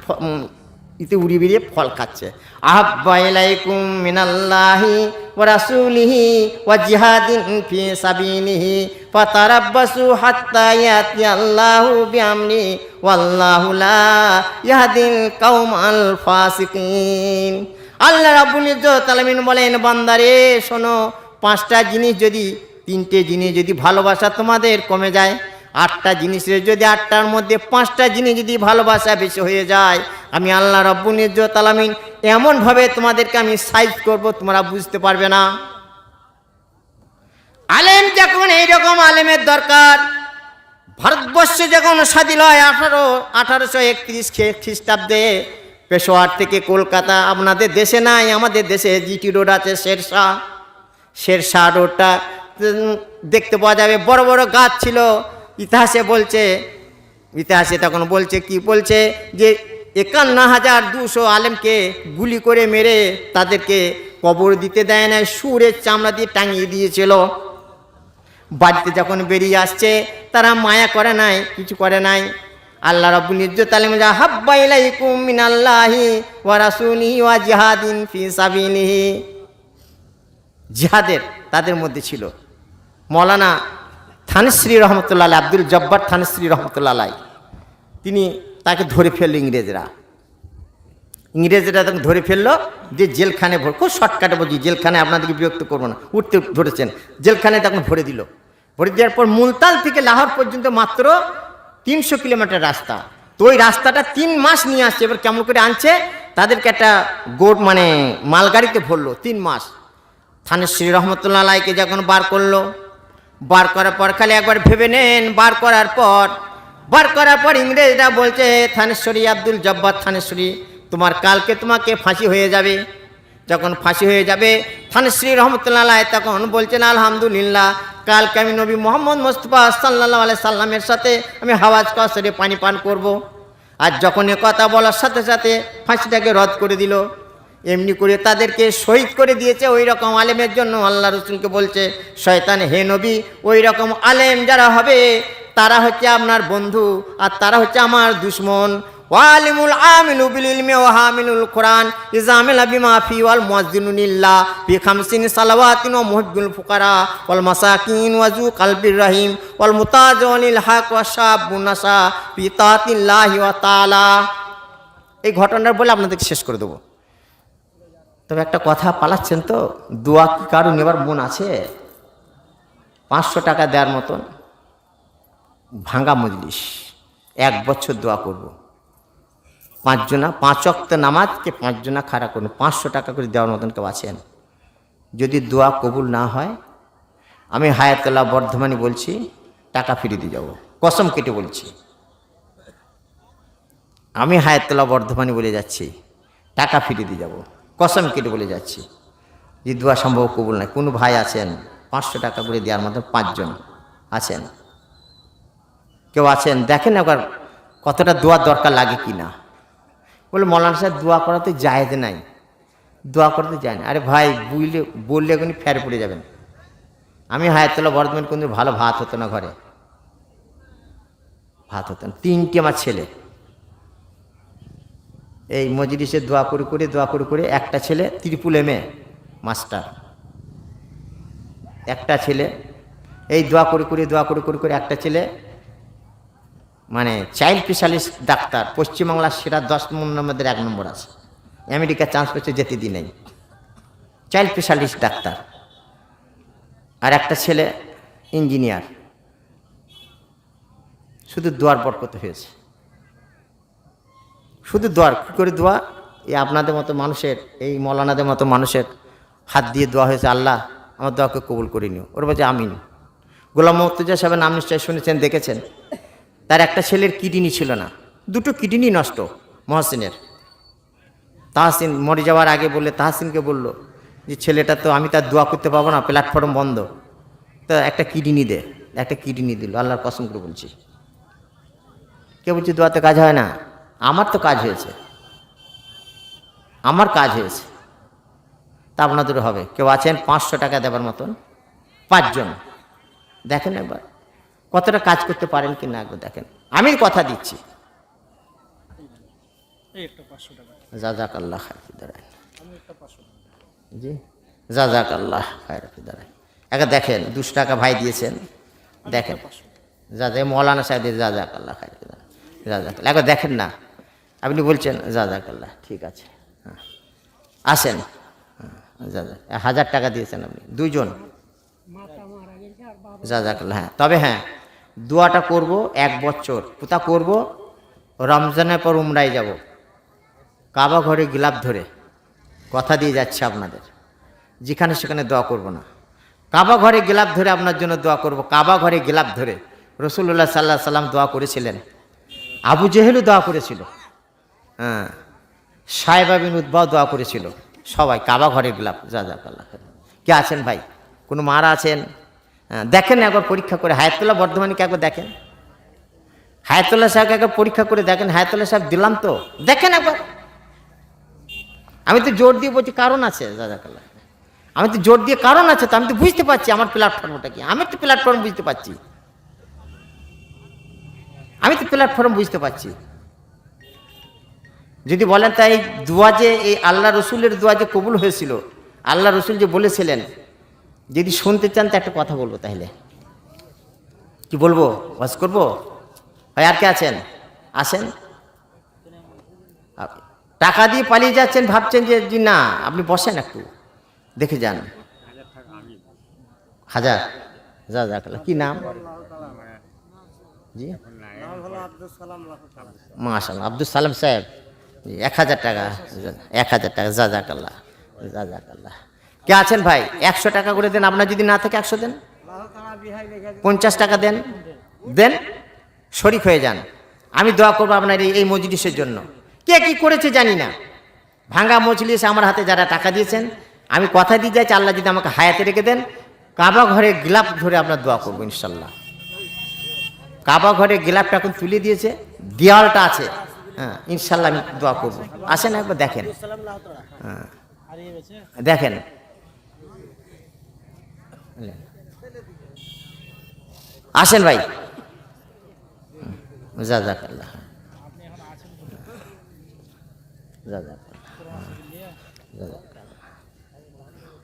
A: ইতে উড়ি বেরিয়ে ফল খাচ্ছে। আহাব্বা ইলাইকুম মিনাল্লাহি ওয়া রাসূলিহি ওয়া জিহাদিন ফি সাবিলিহি ফাতারাব্বাসু হাত্তা ইয়াতিয়াল্লাহু বিআমরি ওয়াল্লাহু লা ইয়াহদিল কওমাল ফাসিকিন। আল্লাহ রাব্বুল ইজ্জত আলামিন বলেন, বান্দারে শোনো, 5টা জিনিস যদি, 3টে জিনিস যদি ভালোবাসা তোমাদের কমে যায়, 8টা জিনিসের যদি 8টার মধ্যে 5টা জিনিস যদি ভালোবাসা বেশি হয়ে যায়, আমি আল্লাহ রাব্বুল ইজ্জত আলামিন এমনভাবে তোমাদেরকে আমি সাইজ করব, তোমরা বুঝতে পারবে না। আলেম যখন এইরকম আলেমের দরকার, ভারতবর্ষে যখন স্বাধীন হয় 1831 খ্রিস্টাব্দে, পেশোয়ার থেকে কলকাতা, আপনাদের দেশে নাই, আমাদের দেশে জিটি রোড আছে, শেরশাহ রোডটা দেখতে পাওয়া যাবে। বড় বড় গাছ ছিল। ইতিহাসে তখন বলছে, কি বলছে, যে 51,200 আলেমকে গুলি করে মেরে তাদেরকে কবর দিতে দেয় না, সুরের চামড়া দিয়ে টাঙিয়ে দিয়েছিল। বাড়িতে যখন বেরিয়ে আসছে তারা মায়া করে নাই, কিছু করে নাই। আল্লাহ রাব্বুল ইজ্জত আলামিন হাব্বা ইলাইকুম মিনাল্লাহি ওয়া রাসূলিহি ওয়া জিহাদিন ফি সাবিলিহি, জিহাদের তাদের মধ্যে ছিল। মৌলানা থানশ্রী রহমতুল্লাহ আলাইহি, আব্দুল জব্বার থানশ্রী রহমতুল্লাহ আলাইহি, তিনি তাকে ধরে ফেললো ইংরেজরা তখন ধরে ফেললো, যে জেলখানে খুব শর্টকাটে বলছি, জেলখানে আপনাদেরকে বিরক্ত করবো না, উঠতে ধরেছেন, জেলখানে তখন ভরে দিল। ভরে দেওয়ার পর মুলতান থেকে লাহোর পর্যন্ত মাত্র 300 কিলোমিটার রাস্তা। তো ওই রাস্তাটা 3 মাস নিয়ে আসছে। এবার কেমন করে আনছে, তাদেরকে একটা মালগাড়িতে ভরলো 3 মাস। থানেশ্বরী রহমতুল্লাহ আলাইকে যখন বার করলো, বার করার পর খালি একবার ভেবে নেন, বার করার পর ইংরেজরা বলছে, থানেশ্বরী, আব্দুল জব্বার থানেশ্বরী, তোমাকে ফাঁসি হয়ে যাবে। যখন ফাঁসি হয়ে যাবে, থানেশ্বরী রহমতুল্লাহ আলাইহি তখন বলছেন, আলহামদুলিল্লাহ, কালকে আমি নবী মোহাম্মদ মুস্তাফা সাল্লাল্লাহু আলাইহি সাল্লামের সাথে আমি হাওয়াজ কাউসারে পানি পান করব। আর যখন এ কথা বলার সাথে সাথে ফাঁসিটাকে রদ করে দিল। এমনি করে তাদেরকে শহীদ করে দিয়েছে। ওই রকম আলেমের জন্য আল্লাহ রসুলকে বলছে, শয়তান, হে নবী, ওই রকম আলেম যারা হবে তারা হচ্ছে আপনার বন্ধু, আর তারা হচ্ছে আমার দুশ্মন। ওয়ালিমুল আমিলু বিল ইলমি ওয়া হামিলুল কোরআন ইজামিলা বিমা ফি ওয়াল মুয়াজ্জিনুনিল্লাহ ফি খামসিন সালাওয়াতিন ওয়া মুহিব্বুল ফুকারা ওয়াল মাসাকিন ওয়া যু কালবির রহিম ওয়াল মুতাজাওয়ানিল হক ওয়া শাবুন নাসা ফি তাআতিল্লাহি ওয়া তাআলা। এই ঘটনাটা বলে আপনাদেরকে শেষ করে দেবো। তবে একটা কথা, পালাচ্ছেন তো, দোয়া কি কারো নেবার মন আছে? 500 টাকা দেওয়ার মতন ভাঙা মজলিস, 1 বছর দোয়া করব। 5 জনা 5 ওয়াক্ত নামাজকে 5 জনা খাড়া করুন, 500 টাকা করে দেওয়ার মতন কেউ আছেন? যদি দোয়া কবুল না হয়, আমি হায়াতুল্লাহ বর্ধমানী বলছি, টাকা ফিরিয়ে দিয়ে যাব, কসম কেটে বলছি। আমি হায়াতুল্লাহ বর্ধমানী বলে যাচ্ছি, টাকা ফিরিয়ে দিয়ে যাব, কসম কেটে বলে যাচ্ছি। যে দোয়া সম্ভব কবুল নাই, কোনো ভাই আছেন 500 টাকা করে দেওয়ার মতো? 5 জন আছেন? কেউ আছেন? দেখেন একবার কতটা দোয়ার দরকার লাগে কি না। বলে, মৌলানা সাহেব, দোয়া করা তো জায়েজ নাই, দোয়া করতে যায় না। আরে ভাই, বললে এখনই ফের পড়ে যাবেন। আমি হায়াতুল্লাহ বর্ধমান, কিন্তু ভালো ভাত হতো না ঘরে, ভাত হতো না। 3টে আমার ছেলে, এই মজলিসে দোয়া করে করে একটা ছেলে ত্রিপুল এমএ মাস্টার, একটা ছেলে এই দোয়া করে করে একটা ছেলে মানে চাইল্ড স্পেশালিস্ট ডাক্তার, পশ্চিমবাংলার সেরা 10 নম্বরের মধ্যে 1 নম্বর আছে, আমেরিকা চান্স পেয়েছে, যেতে দিই নাই, চাইল্ড স্পেশালিস্ট ডাক্তার। আর একটা ছেলে ইঞ্জিনিয়ার। শুধু দোয়ার বরকত হয়েছে, শুধু দোয়ার। কী করে দোয়া? এই আপনাদের মতো মানুষের, এই মৌলানাদের মতো মানুষের হাত দিয়ে দোয়া হয়েছে, আল্লাহ আমার দোয়াকে কবুল করে নিও। ওর বলছে আমিন। গোলাম মুর্তজা সাহেবের নাম নিশ্চয় শুনেছেন, দেখেছেন। তার একটা ছেলের কিডনি ছিল না, 2টো কিডনি নষ্ট মহসিনের। তাহসিন মরে যাওয়ার আগে বললে, তাহসিনকে বলল যে ছেলেটা তো, আমি তার দোয়া করতে পারবো না, প্ল্যাটফর্ম বন্ধ, তো একটা কিডনি দে। একটা কিডনি দিল, আল্লাহর কসম করে বলছি। কে বলছে দোয়াতে কাজ হয় না? আমার তো কাজ হয়েছে, আমার কাজ হয়েছে, তা আপনাদেরও হবে। কেউ আছেন 500 টাকা দেবার মতন? 5 জন। দেখেন একবার কতটা কাজ করতে পারেন কি না, একবার দেখেন। আমি কথা দিচ্ছি। জাযাকাল্লাহ খায়র ফিদারাইন। জি, জাযাকাল্লাহ খায়র ফিদারাইন। একবার দেখেন, 200 টাকা ভাই দিয়েছেন, দেখেন। মৌলানা সাহেব দিয়ে জাযাকাল্লাহ খায়র ফিদারাইন, জাযাকাল্লাহ। একবার দেখেন না, আপনি বলছেন জাযাকাল্লাহ, ঠিক আছে, হ্যাঁ আসেন। 1000 টাকা দিয়েছেন আপনি, 2 জন, জাযাকাল্লাহ। হ্যাঁ, তবে হ্যাঁ, দোয়াটা করব 1 বছর, কোথা করব? রমজানের পর উমরায় যাব, কাবা ঘরে গিলাফ ধরে, কথা দিয়ে যাচ্ছে আপনাদের, যেখানে সেখানে দোয়া করব না। কাবা ঘরে গিলাফ ধরে আপনার জন্য দোয়া করব, কাবা ঘরে গিলাফ ধরে, রসুল্লাহ সাল্লাহ সাল্লাম দোয়া করেছিলেন, আবু জেহেলও দোয়া করেছিল, হ্যাঁ, সাহেবা বিন উদ্বাও দোয়া করেছিল, সবাই কাবা ঘরে গেলাম। যা যা আল্লাহ। কে আছেন ভাই? কোনো মারা আছেন? হ্যাঁ, দেখেন একবার পরীক্ষা করে, হায়াতুল্লাহ বর্ধমানকে একবার দেখেন, হায়াতুল্লাহ সাহেবকে একবার পরীক্ষা করে দেখেন, হায়াতুল্লাহ সাহেব দিলাম তো, দেখেন একবার। আমি তো জোর দিয়ে বলছি, কারণ আছে জাযাকাল্লাহ, আমি তো জোর দিয়ে কারণ আছে, তো আমি তো বুঝতে পারছি আমার প্ল্যাটফর্মটা কি, আমি তো প্ল্যাটফর্ম বুঝতে পারছি, আমি তো প্ল্যাটফর্ম বুঝতে পারছি। যদি বলেন তাই এই দোয়া যে, এই আল্লাহ রসুলের দোয়া যে কবুল হয়েছিল, আল্লাহ রসুল যে বলেছিলেন, যদি শুনতে চান তো একটা কথা বলবো, তাহলে কি বলবো? ওয়াজ করবো ভাই? আর কে আছেন? আসেন। টাকা দিয়ে পালিয়ে যাচ্ছেন, ভাবছেন যে জি না, আপনি বসেন একটু দেখে যান। 1000 জাযাকাল্লাহ। কি নাম? জি মাশাআল্লাহ, আব্দুল সালাম সাহেব। 1000 টাকা, 1000 টাকা, জাযাকাল্লাহ, জাযাকাল্লাহ। কে আছেন ভাই? 100 টাকা করে দেন, আপনার যদি না থাকে 100 দেন, 50 টাকা দেন, দেন, শরিক হয়ে যান। আমি দোয়া করবো আপনার এই মজলিসের জন্য। কে কি করেছে জানি না, ভাঙ্গা মজলিস আমার হাতে যারা টাকা দিয়েছেন, আমি কথা দিয়ে যাচ্ছি, আল্লাহ যদি আমাকে হায়াতে রেখে দেন, কাবা ঘরে গিলাপ ধরে আপনার দোয়া করবো ইনশাল্লাহ। কাবা ঘরে গিলাপটা এখন তুলে দিয়েছে, দেওয়ালটা আছে, হ্যাঁ, ইনশাল্লাহ আমি দোয়া করবো। আসেন একবার দেখেন, হ্যাঁ দেখেন, আসেন ভাই, জাযাকাল্লাহ,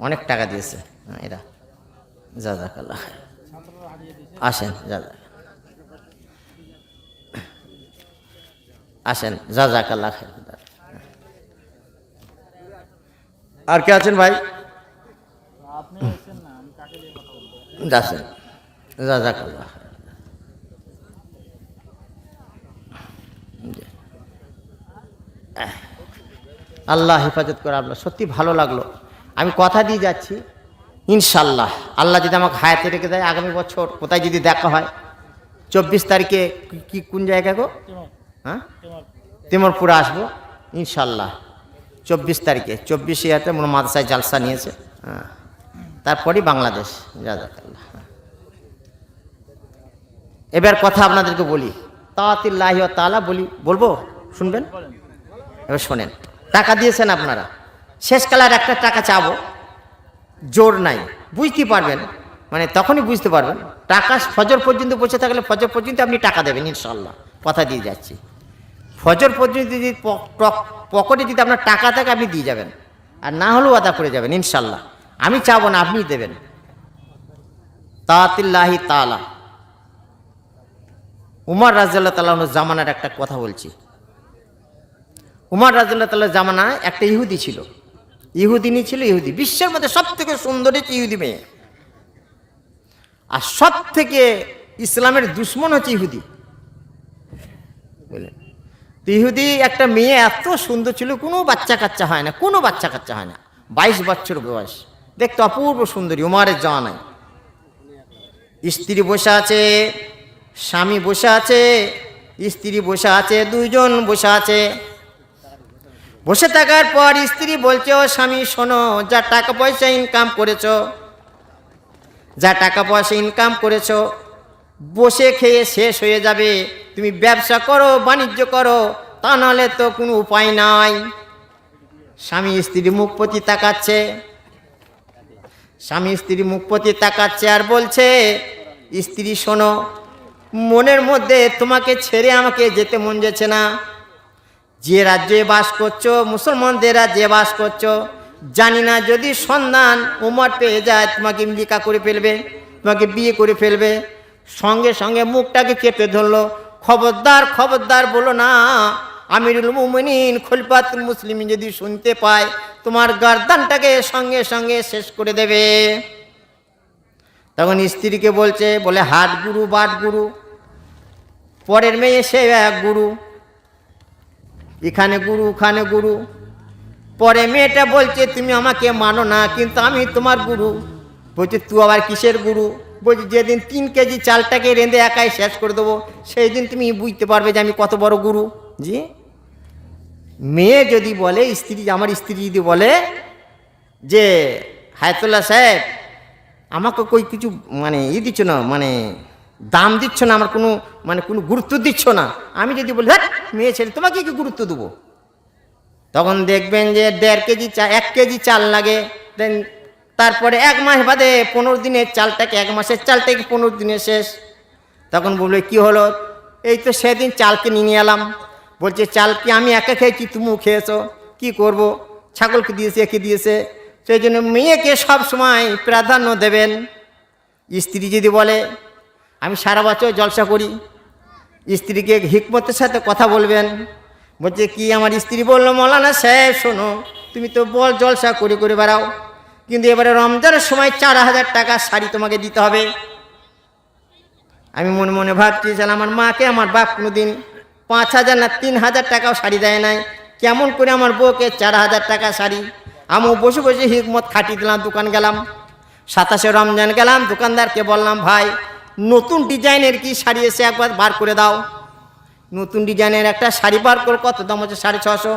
A: অনেক টাকা দিয়েছে এরা, জাযাকাল্লাহ। আসেন, আসেন, জাযাকাল্লাহ। আর কে আছেন ভাই? আসেন, জাযাকাল্লাহ। আল্লাহ হেফাজত করে। আপনার সত্যি ভালো লাগলো, আমি কথা দিয়ে যাচ্ছি ইনশাল্লাহ, আল্লাহ যদি আমাকে হায়াতে রেখে দেয়, আগামী বছর কোথায় যদি দেখা হয়, 24 তারিখে, কি কোন জায়গা গো? হ্যাঁ, তিমুরপুরে আসবো ইনশাল্লাহ। 24 তারিখে, 24 ইয়াতে মনে মাদ্রাসায় জালসা নিয়েছে, হ্যাঁ, তারপরই বাংলাদেশ। জাযাকাল্লাহ। এবার কথা আপনাদেরকে বলি, তাআতিল্লাহি ওয়া তাআলা বলবো, শুনবেন? এবার শোনেন, টাকা দিয়েছেন আপনারা, শেষকালার একটা টাকা চাবো, জোর নাই, বুঝতে পারবেন, মানে তখনই বুঝতে পারবেন। টাকা ফজর পর্যন্ত বসে থাকলে ফজর পর্যন্ত আপনি টাকা দেবেন ইনশাল্লাহ, কথা দিয়ে যাচ্ছি। ফজর পর্যন্ত যদি পকেটে যদি আপনার টাকা থাকে, আপনি দিয়ে যাবেন, আর না হলেও আদা করে যাবেন ইনশাল্লাহ। আমি চাবো না, আপনিই দেবেন। তাআতিল্লাহি তাআলা। উমর রাদিয়াল্লাহু তাআলা জামানার একটা কথা বলছি। উমর রাদিয়াল্লাহু তাআলা জামানায় একটা ইহুদি ছিল, ইহুদিনী ছিল, ইহুদি বিশ্বের মধ্যে সব থেকে সুন্দর হচ্ছে ইহুদি মেয়ে, আর সব থেকে ইসলামের দুশ্মন হচ্ছে ইহুদি, বুঝলেন? তো ইহুদি একটা মেয়ে এত সুন্দর ছিল, কোনো বাচ্চা কাচ্চা হয় না, কোনো বাচ্চা কাচ্চা হয় না, 22 বছর বয়স, দেখতে অপূর্ব সুন্দরী। উমরের জামানায় স্ত্রী বসে আছে, স্বামী বসে আছে, স্ত্রী বসে আছে, দুইজন বসে আছে। বসে থাকার পর স্ত্রী বলছে, ও স্বামী শোনো, যা টাকা পয়সা ইনকাম করেছো, যা টাকা পয়সা ইনকাম করেছো, বসে খেয়ে শেষ হয়ে যাবে, তুমি ব্যবসা করো, বাণিজ্য করো, তা নাহলে তো কোনো উপায় নাই। স্বামী স্ত্রী মুখ প্রতি তাকাচ্ছে, স্বামী স্ত্রী মুখ প্রতি তাকাচ্ছে, আর বলছে, স্ত্রী শোনো, মনের মধ্যে তোমাকে ছেড়ে আমাকে যেতে মন যাচ্ছে না। যে রাজ্যে বাস করছো, মুসলমানদের রাজ্যে বাস করছো, জানি না যদি সন্ধান উমর পেয়ে যায়, তোমাকে নিকা করে ফেলবে, তোমাকে বিয়ে করে ফেলবে। সঙ্গে সঙ্গে মুখটাকে চেপে ধরলো, খবরদার, খবরদার বলো না, আমিরুল মুমিনিন খলিফাতুল মুসলিমিন যদি শুনতে পায়, তোমার গর্দানটাকে সঙ্গে সঙ্গে শেষ করে দেবে। তখন স্ত্রীকে বলছে, বলে হাট গুরু, বাট গুরু, পরের মেয়ে সে এক গুরু, এখানে গুরু, ওখানে গুরু। পরে মেয়েটা বলছে, তুমি আমাকে মানো না, কিন্তু আমি তোমার গুরু। বলছে, তুই আবার কিসের গুরু? বলছি যেদিন 3 কেজি চালটাকে রেঁধে একাই শেষ করে দেবো সেই দিন তুমি বুঝতে পারবে যে আমি কত বড় গুরু। জি, মেয়ে যদি বলে, স্ত্রী, আমার স্ত্রী যদি বলে যে হায়াতুল্লাহ সাহেব আমাকে কই কিছু মানে দিচ্ছ না, মানে দাম দিচ্ছ না, আমার কোনো মানে কোনো গুরুত্ব দিচ্ছ না, আমি যদি বলি হ্যাঁ মেয়ে ছেলে তোমাকে কি গুরুত্ব দেবো, তখন দেখবেন যে 1.5 কেজি 1 কেজি চাল লাগে, দেন তারপরে 1 মাস বাদে 15 দিনের চালটাকে, 1 মাসের চালটাকে 15 দিনে শেষ। তখন বলবে কি হলো, এই তো সেদিন চালকে নিয়ে এলাম। বলছে চাল কি আমি একা খেয়েছি, তুমিও খেয়েছো, কি করব, ছাগলকে দিয়েছে, একে দিয়েছে। সেই জন্য মেয়েকে সব সময় প্রাধান্য দেবেন। স্ত্রী যদি বলে আমি সারা বছর জলসা করি, স্ত্রীকে হিকমতের সাথে কথা বলবেন। বলছে কি, আমার স্ত্রী বললো মৌলানা সাহেব শোনো, তুমি তো বল জলসা করে করে বেড়াও, কিন্তু এবারে রমজানের সময় 4000 টাকা শাড়ি তোমাকে দিতে হবে। আমি মনে মনে ভাবছি আমার মাকে আমার বাপ কোনোদিন 5000 না 3000 টাকাও শাড়ি দেয় নাই, কেমন করে আমার বউকে 4000 টাকা শাড়ি। আমি বসে বসে হিকমত খাটিয়ে দিলাম, দোকান গেলাম, 27শে রমজান গেলাম, দোকানদারকে বললাম ভাই নতুন ডিজাইনের কি শাড়ি এসে একবার বার করে দাও। নতুন ডিজাইনের একটা শাড়ি বার করে, কত দাম হচ্ছে, 650।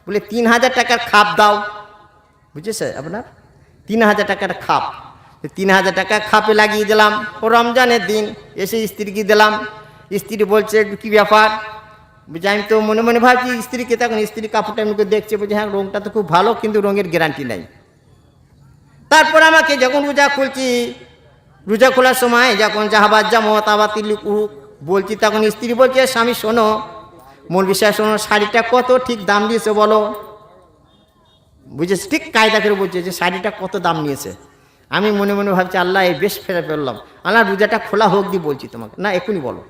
A: বলে 3000 টাকার খাপ দাও, বুঝেছে আপনার, 3000 টাকার খাপ। 3000 টাকা খাপে লাগিয়ে দিলাম। ও রমজানের দিন এসে স্ত্রীকে দিলাম। স্ত্রী বলছে কি ব্যাপার, বুঝে আমি তো মনে মনে ভাবছি স্ত্রীকে, তখন স্ত্রী কাপড়টা এমনি দেখছে, বলছে হ্যাঁ রঙটা তো খুব ভালো, কিন্তু রঙের গ্যারান্টি নাই। তারপর আমাকে যখন রোজা খুলছি, রোজা খোলার সময় যখন জাহাবাজ জামত আবার তিল্লুক বলছি, তখন স্ত্রী বলছে স্বামী শোনো, মৌলভী সাহেব শোনো, শাড়িটা কত ঠিক দাম দিয়েছে বলো। বুঝেছে, ঠিক কায়দা করে বলছে যে শাড়িটা কত দাম নিয়েছে। আমি মনে মনে ভাবছি আল্লাহ এই বেশ ফেরা ফেললাম, আল্লাহ রোজাটা খোলা হোক দিয়ে বলছি তোমাকে, না এখনই বলো।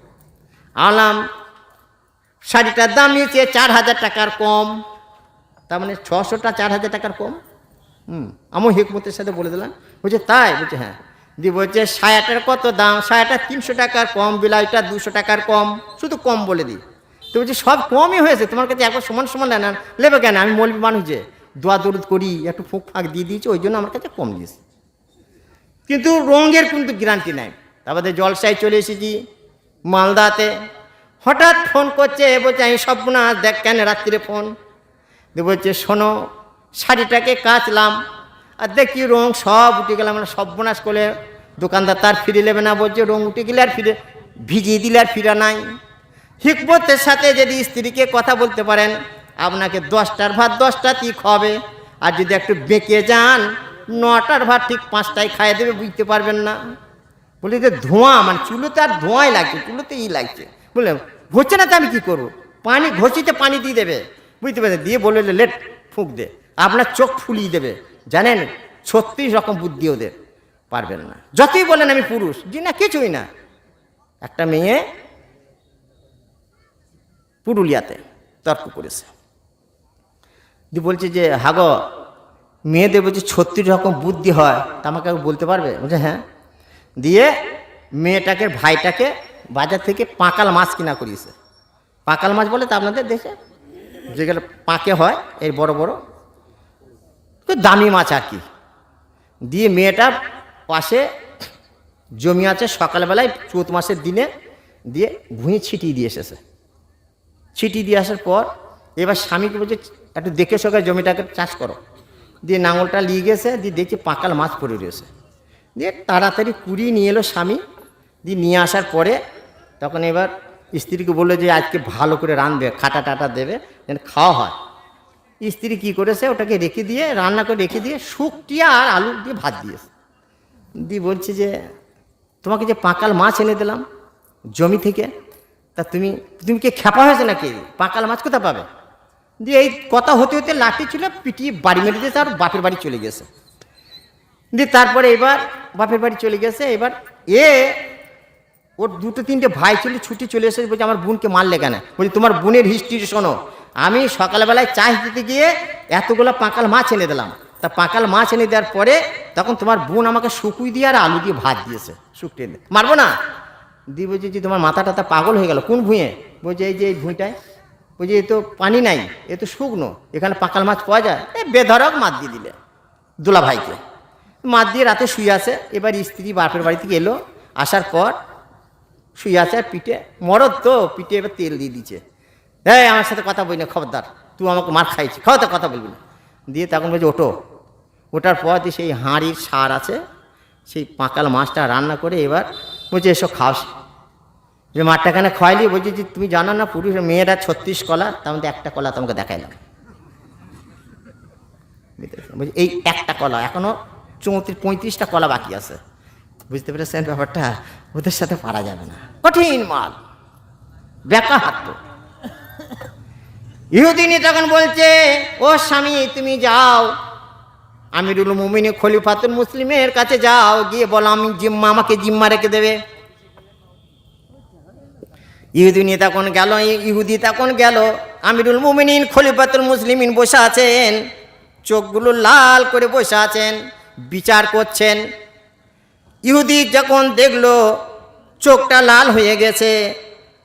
A: আলাম শাড়িটার দাম নিয়েছে 4000 টাকার কম, তার মানে 600টা 4000 টাকার কম। আমি হিকমতের সাথে বলে দিলাম। বলছে তাই, বলছে হ্যাঁ। দিয়ে বলছে সায়াটার কত দাম, সায়াটা 300 টাকার কম, বিলাইটা 200 টাকার কম, শুধু কম বলে দিই। তো বলছে সব কমই হয়েছে, তোমার কাছে একবার সমান সমান নেন, নেবে কেন, আমি মৌলবি মানুষ যে দোয়া দরুদ করি, একটু ফুঁক ফাঁক দিয়ে দিয়েছি, ওই জন্য আমার কাছে কম দিয়েছে, কিন্তু রঙের কিন্তু গ্যারান্টি নাই। তারপরে জলসায় চলে এসেছি মালদাতে, হঠাৎ ফোন করছে, বলছে আমি সর্বনাশ, দেখ কেন রাত্রিরে ফোন দিয়ে বলছে শোনো, শাড়িটাকে কাচলাম আর দেখি রং সব উঠে গেলাম, আমরা সর্বনাশ করে। দোকানদার তার ফিরে নেবে না, বলছে রং উঠে গেলে আর ফিরে, ভিজিয়ে দিলে আর ফিরা নাই। হিকমতের সাথে যদি স্ত্রীকে কথা বলতে পারেন, আপনাকে 10টার ভাত 10টাতেই খাবে, আর যদি একটু বেঁকে যান 9টার ভাত ঠিক 5টায় খাইয়ে দেবে, বুঝতে পারবেন না। বলি যে ধোঁয়া, মানে চুলোতে আর ধোঁয়াই লাগছে, চুলোতেই লাগছে। বললাম হচ্ছে না তো আমি কী করবো, পানি ঘষিতে পানি দিয়ে দেবে, বুঝতে পারছেন, দিয়ে বললে যে লেট ফুঁক দে, আপনার চোখ ফুলিয়ে দেবে। জানেন 36 রকম বুদ্ধি ওদের, পারবেন না। যতই বলেন আমি পুরুষ, জি না, কিছুই না। একটা মেয়ে পুরুলিয়াতে তর্ক করেছে, দিয়ে বলছে যে হাগ মেয়েদের বলছে 36 রকম বুদ্ধি হয়, তা আমাকে বলতে পারবে? বলছে হ্যাঁ। দিয়ে মেয়েটাকে ভাইটাকে বাজার থেকে পাঁকাল মাছ কিনা করিয়েছে। পাঁকাল মাছ বলে তা আপনাদের দেশে যেগুলো পাঁকে হয়, এই বড় বড় দামি মাছ আর কি। দিয়ে মেয়েটার পাশে জমি আছে, সকালবেলায় চৈত মাসের দিনে দিয়ে ভুঁই ছিটিয়ে দিয়ে এসেছে। ছিটিয়ে দিয়ে আসার পর এবার স্বামীকে বলছে একটু দেখে সকালে জমিটাকে চাষ করো। দিয়ে নাঙলটা নিয়ে গেছে, দিয়ে দেখছি পাঁকাল মাছ পড়ে রয়েছে। দিয়ে তাড়াতাড়ি কুড়িয়ে নিয়ে এলো স্বামী। দিয়ে নিয়ে আসার পরে তখন এবার স্ত্রীকে বললো যে আজকে ভালো করে রাঁধবে, খাটা টাটা দেবে যেন খাওয়া হয়। স্ত্রী কী করেছে, ওটাকে রেখে দিয়ে, রান্না করে রেখে দিয়ে শুকটিয়া আর আলু দিয়ে ভাত দিয়েছে। দিয়ে বলছে যে তোমাকে যে পাঁকাল মাছ এনে দিলাম জমি থেকে, তা তুমি কি খেপা হয়েছে নাকি, পাঁকাল মাছ কোথা পাবে? দিয়ে এই কথা হতে হতে লাঠি ছিল, পিটিয়ে বাড়ি মেরে দিয়েছে, আর বাপের বাড়ি চলে গেছে। দিয়ে তারপরে এবার বাপের বাড়ি চলে গেছে। এবার ওর 2-3টে ভাই ছুটি চলে এসে বলছে আমার বোনকে মারলে কেন? বলছি তোমার বোনের হিস্ট্রি শোনো, আমি সকালবেলায় চাষ দিতে গিয়ে এতগুলো পাঁকাল মাছ এনে দিলাম, তা পাঁকাল মাছ এনে দেওয়ার পরে তখন তোমার বোন আমাকে শুকুই দিয়ে আর আলু দিয়ে ভাত দিয়েছে, শুকটে মারবো না। দিয়ে বলছি যে তোমার মাথা টাথা পাগল হয়ে গেল, কোন ভুঁয়ে? বলছে এই যে এই ভুঁইটায়। বলছে এ তো পানি নাই, এ তো শুকনো, এখানে পাঁকাল মাছ পাওয়া যায়? বেধরক মাছ দিয়ে দিলে দুলা ভাইকে। মাছ দিয়ে রাতে শুয়ে আছে। এবার স্ত্রী বাপের বাড়ি থেকে এলো, আসার পর শুয়ে আছে আর পিঠে মরদ তো পিঠে এবার তেল দিয়ে দিচ্ছে, হ্যাঁ আমার সাথে কথা বলি না, খবরদার তুই আমাকে মার খাইছি, খবরদার কথা বলবি না। দিয়ে তখন বলছে ওঠো। ওঠার পর দিয়ে সেই হাঁড়ির সার আছে, সেই পাঁকাল মাছটা রান্না করে এবার বলছে এসো খাও। যে মাঠটা কেন খাওয়াইলি, বলছি যে তুমি জানো না পুরুষ মেয়েরা 36 কলা, তার মধ্যে একটা কলা তোমাকে দেখাইলাম। বলছি এই একটা কলা, এখনো 34-35টা কলা বাকি আছে। বুঝতে পেরেছেন ব্যাপারটা? ওদের সাথে পারা যাবে না, কঠিন মাল, বেকা হাত। ইহুদিনী তখন বলছে ও স্বামী তুমি যাও আমিরুল মুমিনিন খলিফাতুল মুসলিমের কাছে যাও, গিয়ে বলো আমি জিম্মা, আমাকে জিম্মা রেখে দেবে। ইহুদিনী তখন গেল, ইহুদি তখন গেল, আমিরুল মুমিনিন খলিফাতুল মুসলিমিন বসে আছেন, চোখগুলো লাল করে বসে আছেন, বিচার করছেন। ইহুদি যখন দেখলো চোখটা লাল হয়ে গেছে,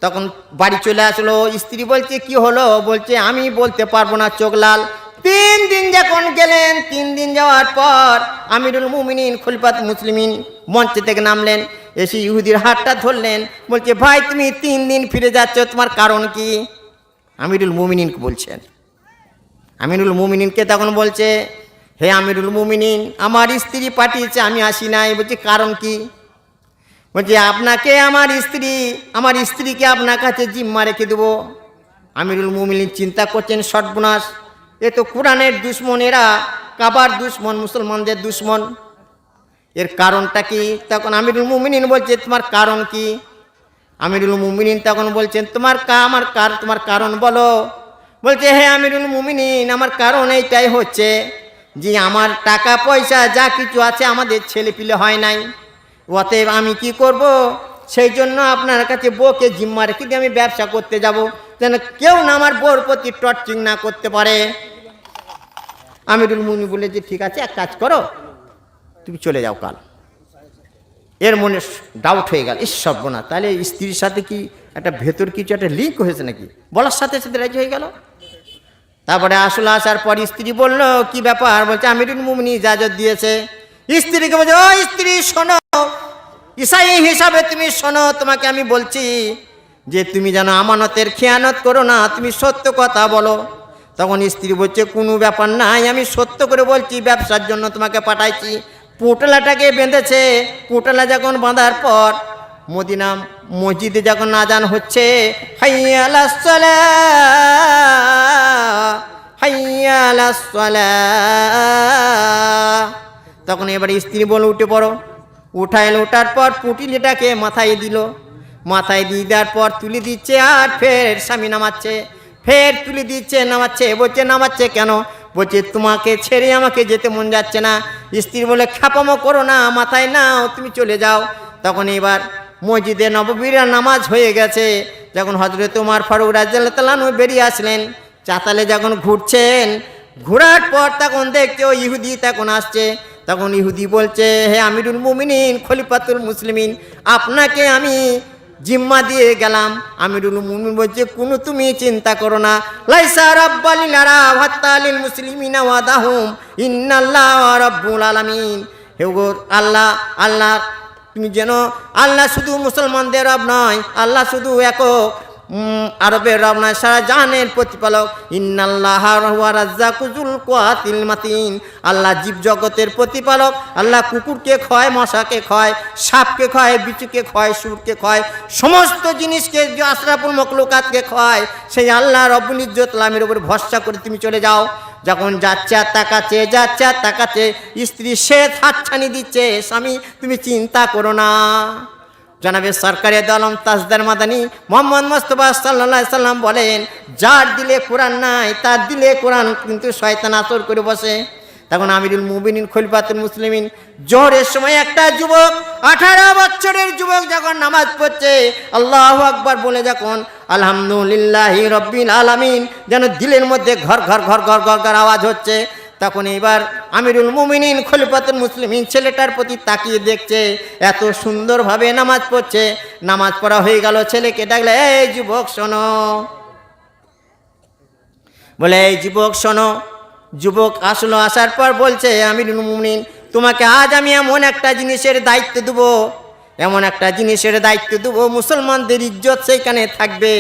A: তখন বাড়ি চলে আসলো। স্ত্রী বলছে কি হলো? বলছে আমি বলতে পারবো না, চোখ লাল। 3 দিন যখন গেলেন, 3 দিন যাওয়ার পর আমিরুল মুমিনিন খলিফাতুল মুসলিমিন মঞ্চ থেকে নামলেন, এসে ইহুদির হাতটা ধরলেন, বলছে ভাই তুমি 3 দিন ফিরে যাচ্ছ, তোমার কারণ কি? আমিরুল মুমিনিনকে বলছেন। আমিরুল মুমিনিনকে তখন বলছে হে আমিরুল মুমিনিন, আমার স্ত্রী পাঠিয়েছে, আমি আসি নাই। বলছে কারণ কি? বলছে আপনাকে আমার স্ত্রীকে আপনার কাছে জিম্মা রেখে দেবো। আমিরুল মুমিনিন চিন্তা করছেন সর্বনাশ, এ তো কোরআনের দুশ্মন, এরা কাবার দুশ্মন, মুসলমানদের দুশ্মন, এর কারণটা কি? তখন আমিরুল মুমিনিন বলছে তোমার কারণ কি? আমিরুল মুমিনিন তখন বলছেন তোমার কারণ বলো। বলছে হে আমিরুল মুমিনিন, আমার কারণ এইটাই হচ্ছে যে আমার টাকা পয়সা যা কিছু আছে আমাদের ছেলেপিলে হয় নাই, অতএব আমি কি করব? সেই জন্য আপনার কাছে বউকে জিম্মা রেখে দিয়ে আমি ব্যবসা করতে যাব, যেন কেউ না আমার বউর প্রতি টর্চিং না করতে পারে। আমিরুল মুমিনিন বলে যে ঠিক আছে, এক কাজ করো, তুমি চলে যাও কাল। এর মনে ডাউট হয়ে গেল, সর্বনাশ, তাহলে স্ত্রীর সাথে কি একটা ভেতর কিছু একটা লিঙ্ক হয়েছে নাকি? বলার সাথে সাথে রাজি হয়ে গেল। তারপরে আসলে আসার পর স্ত্রী বলল কি ব্যাপার? বলছে আমিরুল মুমিনিন ইজাজত দিয়েছে। স্ত্রীকে বলছে ও স্ত্রী শোনো, ঈসাই হিসাবে তুমি শোনো, তোমাকে আমি বলছি যে তুমি যেন আমানতের খেয়ানত করো না, তুমি সত্য কথা বলো। তখন স্ত্রী বলছে কোনো ব্যাপার নাই, আমি সত্য করে বলছি, ব্যবসার জন্য তোমাকে পাঠাইছি। পুটলাটাকে বেঁধেছে, পুটলা যখন বাঁধার পর মদিনা মসজিদে যখন আজান হচ্ছে, হাইয়া আলাস সালাহ, হাইয়া আলাস সালাহ, তখন এবার স্ত্রী বলে উঠে পড়ো। ওঠার পর পুটলিটাকে মাথায় দিল, মাথায় দিয়ে দেওয়ার পর তুলে দিচ্ছে, আর ফের স্বামী নামাচ্ছে, ফের তুলে দিচ্ছে, নামাচ্ছে। বলছে নামাচ্ছে কেন? বলছে তোমাকে ছেড়ে আমাকে যেতে মন যাচ্ছে না। স্ত্রী বলে খাপামো করো না, মাথায় নাও, তুমি চলে যাও। তখন এবার মসজিদে নববীর নামাজ হয়ে গেছে, যখন হযরত ওমর ফারুক রাদিয়াল্লাহু তাআলা আনহু বেরিয়ে আসলেন, চাতালে যখন ঘুরছেন, ঘোরার পর তখন দেখছে ও ইহুদি তখন আসছে। তখন ইহুদি বলছে হে আমিরুল মুমিনিন খলিফাতুল মুসলিমিন, আপনাকে আমি জিম্মা দিয়ে গেলাম। আমিরুল মুমিনিন বলছে কোনো তুমি চিন্তা করো না, লাইসা রাব্বাল আরাব হাত্তা লিল মুসলিমিনা ওয়াদাহুম ইন্নাল্লাহা রাব্বুল আলামিন। হে গো আল্লাহ, আল্লাহ তুমি যেন, আল্লাহ শুধু মুসলমানদের রব নয়, আল্লাহ শুধু একক আরবের রব নয়, সারা জাহানের প্রতিপালক। ইন্নাল্লাহা ওয়া রাজ্জাকুল কুওয়াতিল মাতিন, আল্লাহ জীব জগতের প্রতিপালক। আল্লাহ কুকুরকে খায়, মশাকে খায়, সাপকে খায়, বিচুকে খায়, সুরকে খায়, সমস্ত জিনিসকে আশরাফুল মখলুকাতকে খায়। সেই আল্লাহ রব্বুল ইজ্জত আলামিনের উপর ভরসা করে তুমি চলে যাও। যখন যাচ্ছে আর তাকাচ্ছে, যাচ্ছে আর তাকাচ্ছে, স্ত্রী সে হাতছানি দিচ্ছে, স্বামী তুমি চিন্তা করো না। জনাবে সরকারে আলম তাজদার মাদানী মোহাম্মদ মুস্তাফা সাল্লাল্লাহু আলাইহি সাল্লাম বলেন, যার দিলে কোরআন নাই তার দিলে কোরআন কিন্তু শয়তান আসর করে বসে। তখন আমিরুল মুমিনিন খলিফাতুল মুসলিমিন জোহরের সময় একটা যুবক, 18 বছরের যুবক যখন নামাজ পড়ছে, আল্লাহু আকবার বলে যখন আলহামদুলিল্লাহি রাব্বিল আলামিন যেন দিলের মধ্যে ঘর ঘর ঘর ঘর ঘর ঘর আওয়াজ হচ্ছে, তখন এবার আমিরুল মুমিনিন খলিফাতুল মুসলিমিন ছেলেটার প্রতি তাকিয়ে দেখছে, এত সুন্দরভাবে নামাজ পড়ছে। নামাজ পড়া হয়ে গেল, ছেলেকে ডাকলে এই যুবক শোনো, বলে এই যুবক শোনো। যুবক আসলো, আসার পর বলছে আমিরুল মুমিনিন তোমাকে আজ আমি এমন একটা জিনিসের দায়িত্ব দেবো, এমন একটা জিনিসের দায়িত্ব দেবো, মুসলমানদের ইজ্জত সেইখানে থাকবে,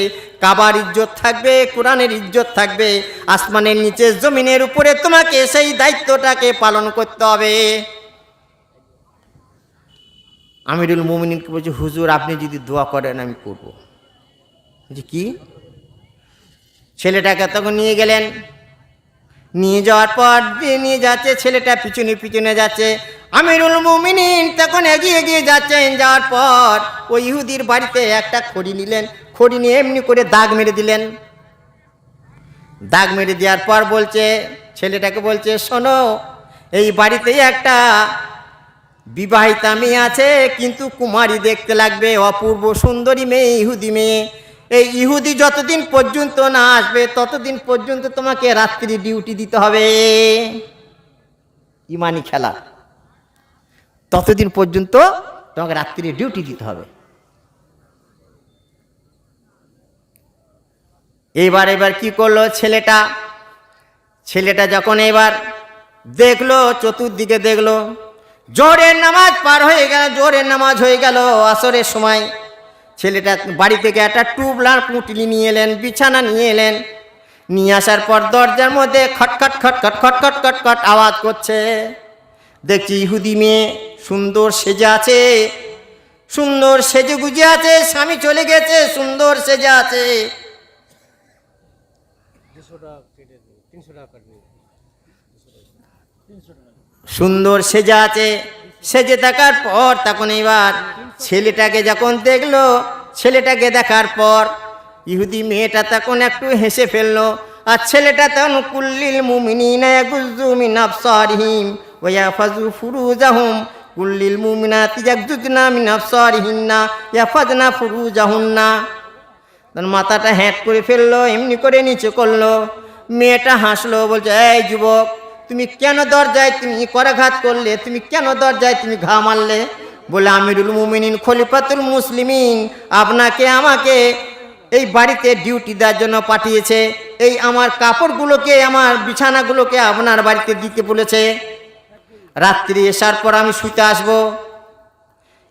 A: কাবার ইজ্জত থাকবে, কোরআনের ইজ্জত থাকবে, আসমানের নিচে জমিনের উপরে তোমাকে সেই দায়িত্বটাকে পালন করতে হবে। আমিরুল মুমিনিনকে বলছে, হুজুর আপনি যদি দোয়া করেন আমি করব। বলছি কি? ছেলেটাকে তখন নিয়ে গেলেন, নিয়ে যাওয়ার পর যে নিয়ে যাচ্ছে, ছেলেটা পিছনে পিছনে যাচ্ছে, আমিরুল মুমিনিন তখন এগিয়ে এগিয়ে যাচ্ছেন। যাওয়ার পর ওই ইহুদির বাড়িতে একটা খড়ি নিলেন, খড়ি নিয়ে এমনি করে দাগ মেরে দিলেন। দাগ মেরে দেওয়ার পর বলছে, ছেলেটাকে বলছে, শোনো এই বাড়িতেই একটা বিবাহিতা মেয়ে আছে, কিন্তু কুমারী দেখতে লাগবে, অপূর্ব সুন্দরী মেয়ে, ইহুদি মেয়ে। এই ইহুদি যতদিন পর্যন্ত না আসবে ততদিন পর্যন্ত তোমাকে রাত্রি ডিউটি দিতে হবে, ইমানি খেলা, ততদিন পর্যন্ত তোমাকে রাত্রি ডিউটি দিতে হবে। এবার কি করলো ছেলেটা যখন এবার দেখলো, চতুর্দিকে দেখলো, জোহরের নামাজ পার হয়ে গেল, জোহরের নামাজ হয়ে গেল আসরের সময়। ছেলেটা বাড়ি থেকে একটা টুবলার পুঁটলি নিয়ে এলেন, বিছানা নিয়ে এলেন। নিয়ে আসার পর দরজার মধ্যে খটখট খটখট খটখট খটখট আওয়াজ করছে। দেখছি ইহুদি মেয়ে সুন্দর সেজে আছে, সুন্দর সেজে গুজে আছে, স্বামী চলে গেছে, সুন্দর সেজে আছে। সুন্দর সেজে আছে, সেজে থাকার পর তখন এবার ছেলেটাকে যখন দেখলো, ছেলেটাকে দেখার পর ইহুদি মেয়েটা তখন একটু হেসে ফেললো। আর ছেলেটা তখন কুল্লিল মুমিনিনা ইয়াগুয্যু মিন আবসারিহিম ওয়া ইয়াহফাযু ফুরুজাহুম কুল্লিল মুমিনাতি ইয়াগুয্যুনা মিন আবসারিহিন্না ইয়াহফাযনা ফুরুজাহুন্না। তখন মাথাটা হ্যাট করে ফেললো, এমনি করে নিচে করলো। মেয়েটা হাসলো, বলছে, এই যুবক তুমি কেন দরজায় তুমি করাঘাত করলে, তুমি কেন দরজায় তুমি ঘা মারলে? বলে, আমিরুল মুমিনিন খলিফাতুল মুসলিমিন আপনাকে আমাকে এই বাড়িতে ডিউটি দেওয়ার জন্য পাঠিয়েছে, এই আমার কাপড়গুলোকে, আমার বিছানাগুলোকে আপনার বাড়িতে দিতে বলেছে, রাত্রি আসার পর আমি শুতে আসবো।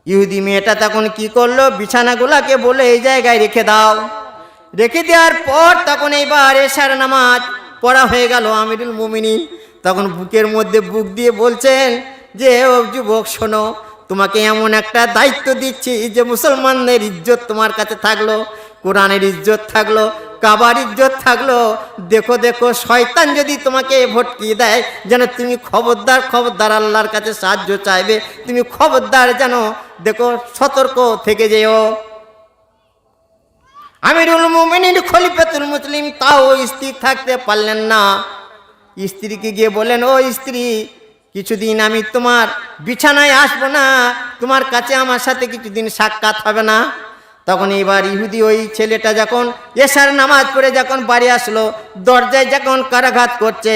A: ইহুদি মেয়েটা তখন কি করলো, বিছানাগুলোকে বলে এই জায়গায় রেখে দাও। রেখে দেওয়ার পর তখন এইবার এশার নামাজ পড়া হয়ে গেল। আমিরুল মুমিনিন তখন বুকের মধ্যে বুক দিয়ে বলছেন যে, ও যুবক শোনো, তোমাকে এমন একটা দায়িত্ব দিচ্ছি যে মুসলমানদের ইজ্জত তোমার কাছে থাকলো, কোরআনের ইজ্জত থাকলো, কাবার ইজ্জত থাকলো। দেখো দেখো শয়তান যদি তোমাকে ভটকিয়ে দেয়, যেন তুমি খবরদার আল্লাহর কাছে সাহায্য চাইবে, তুমি খবরদার যেন দেখো সতর্ক থেকে যেও। আমিরুল মুমিনিন খলিফাতুল মুসলিম তাও স্থির থাকতে পারলেন না। স্ত্রীকে গিয়ে বলেন, ও স্ত্রী, কিছুদিন আমি তোমার বিছানায় আসবো না, তোমার কাছে আমার সাথে কিছুদিন সাক্ষাৎ হবে না। তখন এবার ইহুদি ওই ছেলেটা যখন এশার নামাজ পড়ে যখন বাড়ি আসলো, দরজায় যখন করাঘাত করছে,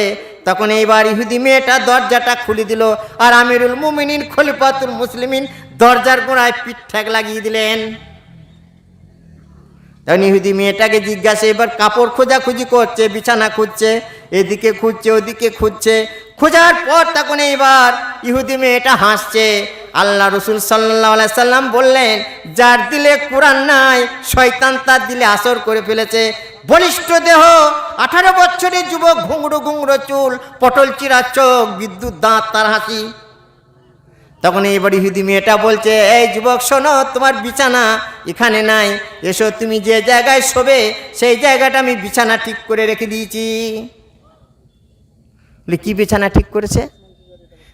A: তখন এইবার ইহুদি মেয়েটা দরজাটা খুলে দিল। আর আমিরুল মুমিনিন খলিফাতুল মুসলিমিন দরজার গোড়ায় পিঠ ঠ্যাক লাগিয়ে দিলেন। তখন ইহুদি মেয়েটাকে জিজ্ঞাসা, এবার কাপড় খোঁজাখুঁজি করছে, বিছানা খুঁজছে, এদিকে খুঁজছে ওদিকে খুঁজছে। খোঁজার পর তখন এইবার ইহুদি মেয়েটা হাসছে। আল্লাহ রসুল সাল্লাল্লাহু আলাইহি সাল্লাম বললেন, যার দিলে কোরআন নাই শয়তান তার দিলে আসর করে ফেলেছে। বলিষ্ঠ দেহ, 18 বছরের যুবক, ঘুংড়ো ঘুংড়ো চুল, পটল চিরা চোখ, বিদ্যুৎ দাঁত, তার হাসি। তখন এইবার ইহুদি মেয়েটা বলছে, এই যুবক শোনো, তোমার বিছানা এখানে নাই, এসো তুমি যে জায়গায় শোবে সেই জায়গাটা আমি বিছানা ঠিক করে রেখে দিয়েছি। কি বিছানা ঠিক করেছে?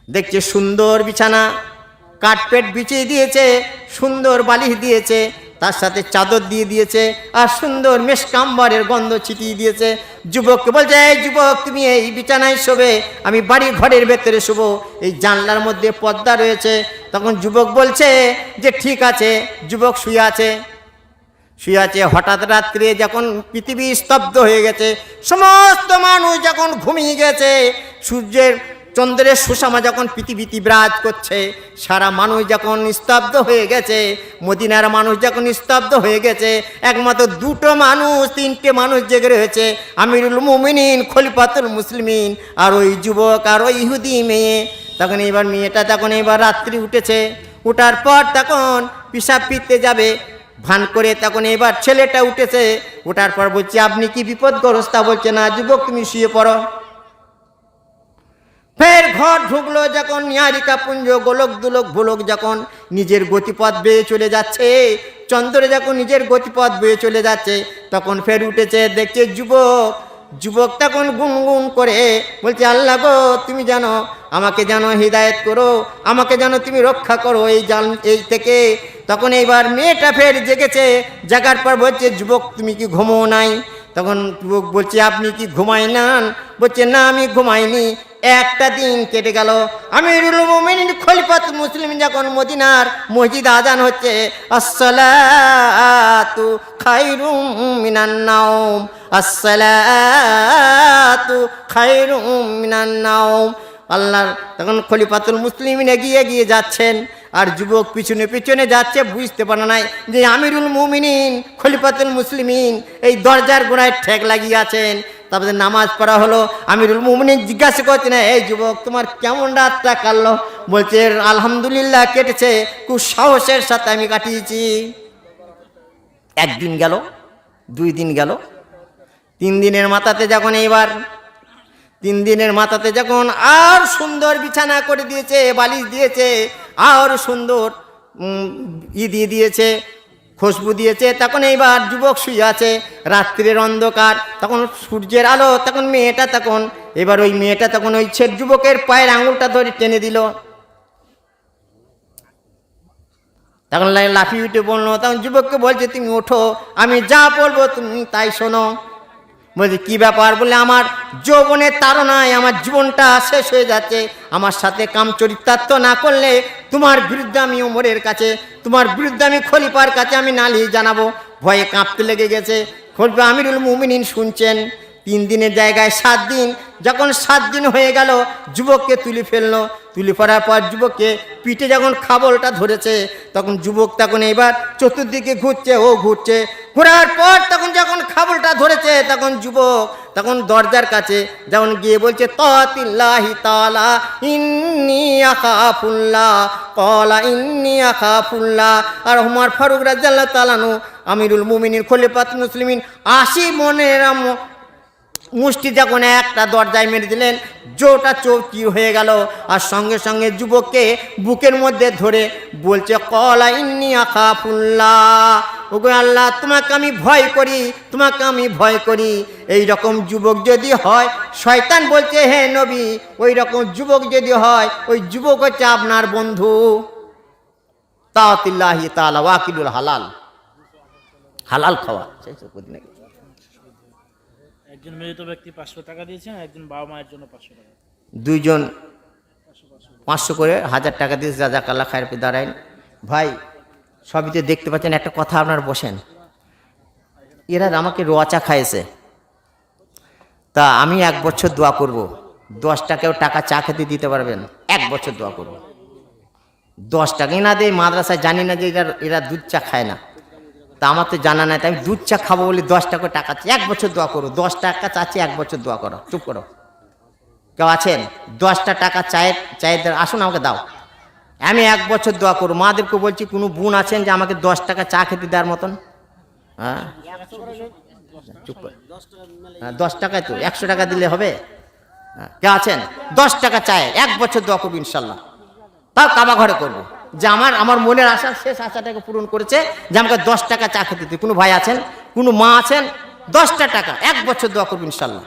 A: দেখছে সুন্দর বিছানা, কার্পেট বিছিয়ে দিয়েছে, সুন্দর বালিশ দিয়েছে, তার সাথে চাদর দিয়ে দিয়েছে, আর সুন্দর মেশকাম্বারের গন্ধ ছিটিয়ে দিয়েছে। যুবককে বলছে, এই যুবক তুমি এই বিছানায় শোবে, আমি বাড়ি ঘরের ভেতরে শোবো, এই জানলার মধ্যে পর্দা রয়েছে। তখন যুবক বলছে যে ঠিক আছে। যুবক শুয়ে আছে। হঠাৎ রাত্রে যখন পৃথিবী স্তব্ধ হয়ে গেছে, সমস্ত মানুষ যখন ঘুমিয়ে গেছে, সূর্যের চন্দ্রের সুষমা যখন পৃথিবীতে বিরাজ করছে, সারা মানুষ যখন স্তব্ধ হয়ে গেছে, মদিনার মানুষ যখন স্তব্ধ হয়ে গেছে, একমাত্র দুটো মানুষ, তিনটে মানুষ জেগে রয়েছে, আমিরুল মুমিনিন খলিফাতুল মুসলিমিন আর ওই যুবক আর ওই ইহুদি মেয়ে। তখন এবার মেয়েটা যখন এবার রাত্রি উঠেছে, উঠার পর তখন পিসাব ফিরতে যাবে ভান করে, তখন এবার ছেলেটা উঠেছে। ওঠার পর বলছে আপনি কি বিপদগ্রস্ত? বলছে না। যুবক তুমি শুয়ে পড়ো। ফের ঘর ঢুকলো। যখন নিহারিকা পুঞ্জ গোলক দুলক ভোলক যখন নিজের গতিপথ বেয়ে চলে যাচ্ছে, চন্দ্র যখন নিজের গতিপথ বেয়ে চলে যাচ্ছে, তখন ফের উঠেছে, দেখছে যুবক তখন গুনগুন করে বলছে আল্লাহ গো, তুমি জানো আমাকে জানো হিদায়েত করো, আমাকে জানো তুমি রক্ষা করো এই থেকে। তখন এইবার মেয়েটা ফের জেগেছে। জাগার পর বলছে যুবক তুমি কি ঘুমো নাই? তখন যুবক বলছে আপনি কি ঘুমাই নান? বলছে না আমি ঘুমাইনি। একটা দিন কেটে গেল। আমিরুল মুমিনিন খলিফাতুল মুসলিমিন যখন মদিনার মসজিদ আজান হচ্ছে, আসসালাতু খায়রুম মিনান নাওম, আসসালাতু খায়রুম মিনান নাওম। আল্লাহর তখন খলিফাতুল মুসলিমিন এগিয়ে যাচ্ছেন, আর যুবক পিছনে পিছনে যাচ্ছে। বুঝতে পারে নাই যে আমিরুল মুমিনিন খলিফাতুল মুসলিমিন এই দরজার গোড়ায় ঠেক লাগিয়ে আছেন। তারপরে নামাজ পড়া হলো। আমিরুল মুমিনিন জিজ্ঞাসা করছে না, এই যুবক তোমার কেমন রাতটা কাটলো? বলছে আলহামদুলিল্লাহ কেটেছে, খুব সাহসের সাথে আমি কাটিয়েছি। একদিন গেল, 2 দিন গেল, 3 দিনের মাথাতে যখন এইবার 3 দিনের মাথাতে যখন আর সুন্দর বিছানা করে দিয়েছে, বালিশ দিয়েছে, আর সুন্দর দিয়ে দিয়েছে, খুশবু দিয়েছে, তখন এইবার যুবক শুয়ে আছে। রাত্রির অন্ধকার, তখন সূর্যের আলো, তখন মেয়েটা তখন এবার ওই মেয়েটা তখন ওই যুবকের পায়ের আঙুলটা ধরে টেনে দিল। তখন লাফিয়ে উঠে বললো, তখন যুবককে বলছে তুমি ওঠো, আমি যা বলবো তুমি তাই শোনো। বলছে কি ব্যাপার? বলে আমার যৌবনের তাড়নায় আমার জীবনটা শেষ হয়ে যাচ্ছে, আমার সাথে কাম চরিতার্থ না করলে তোমার বিরুদ্ধে আমি ওমরের কাছে, তোমার বিরুদ্ধে আমি খলিফার কাছে আমি নালিশ জানাবো। ভয়ে কাঁপতে লেগে গেছে। খলিফা আমিরুল মুমিনিন শুনছেন। 3 দিনের জায়গায় 7 দিন। যখন 7 দিন হয়ে গেল, যুবককে তুলে ফেললো। তুলে ফেলার পর যুবককে পিঠে যখন খাবলটা ধরেছে, তখন যুবক তখন এবার চতুর্দিকে ঘুরছে, ও ঘুরছে। ঘোরার পর তখন যখন খাবলটা ধরেছে, তখন যুবক তখন দরজার কাছে যখন গিয়ে বলছে তাতিল্লাহি তাআলা ইন্নী আখাফুল্লাহ, ক্বালা ইন্নী আখাফুল্লাহ। আর ওমর ফারুক রাদিয়াল্লাহু তাআলা আনহু আমিরুল মুমিনিন খলিফাতুল মুসলিমিন 80 মনের মুষ্টি যখন একটা দরজায় মেরে দিলেন, জোটা চৌকি হয়ে গেল। আর সঙ্গে সঙ্গে যুবককে বুকের মধ্যে ধরে বলছে ক্বালা ইন্নী আখাফুল্লাহ, ওগো আল্লাহ তোমাকে আমি ভয় করি, তোমাকে আমি ভয় করি। এই রকম যুবক যদি হয়, শয়তান বলছে হে নবী, ওই রকম যুবক যদি হয়, ওই যুবক হচ্ছে আপনার বন্ধু। তাআতিল্লাহি তাআলা ওয়াকিলুল হালাল, হালাল খাওয়া।
B: একজন মৃত ব্যক্তি 500 টাকা দিয়েছেন, একজন বাবা মায়ের জন্য 500 টাকা।
A: 2 জন 500 করে 1000 টাকা দিয়েছে। জাযাকাল্লাহ খায়ের পে দাঁড়াইন ভাই, সবই তো দেখতে পাচ্ছেন। একটা কথা আপনার বসেন, এরা আমাকে রোয়াচা খাইয়েছে, তা আমি 1 বছর দোয়া করব। 10 টাকাও টাকা চা খেতে দিতে পারবেন? 1 বছর দোয়া করব। 10 টাকাই না দেয় মাদ্রাসায়, জানি না যে এরা দুধ চা খায় না, তা আমার তো জানা নাই, তাই আমি দুধ চা খাবো বলে 10 টাকা টাকা 1 বছর দোয়া করো। 10 টাকা চাচ্ছি, 1 বছর দোয়া করো। চুপ করো। কেউ আছেন 10টা টাকা চায়ের আসুন আমাকে দাও, আমি 1 বছর দোয়া করবো। মাদেরকে বলছি কোনো বোন আছেন যে আমাকে 10 টাকা চা খেতে দেওয়ার মতন? হ্যাঁ চুপ করে। 10 টাকায় তো 100 টাকা দিলে হবে? কে আছেন 10 টাকা চায় 1 বছর দোয়া করবো ইনশাল্লাহ। তাও কাবা ঘরে করবো, যে আমার মনের আশা, শেষ আশাটাকে পূরণ করেছে, যে আমাকে 10 টাকা চা খেতে দিতে। কোনো ভাই আছেন, কোনো মা আছেন? 10টা টাকা 1 বছর দোয়া করবো ইনশাল্লাহ।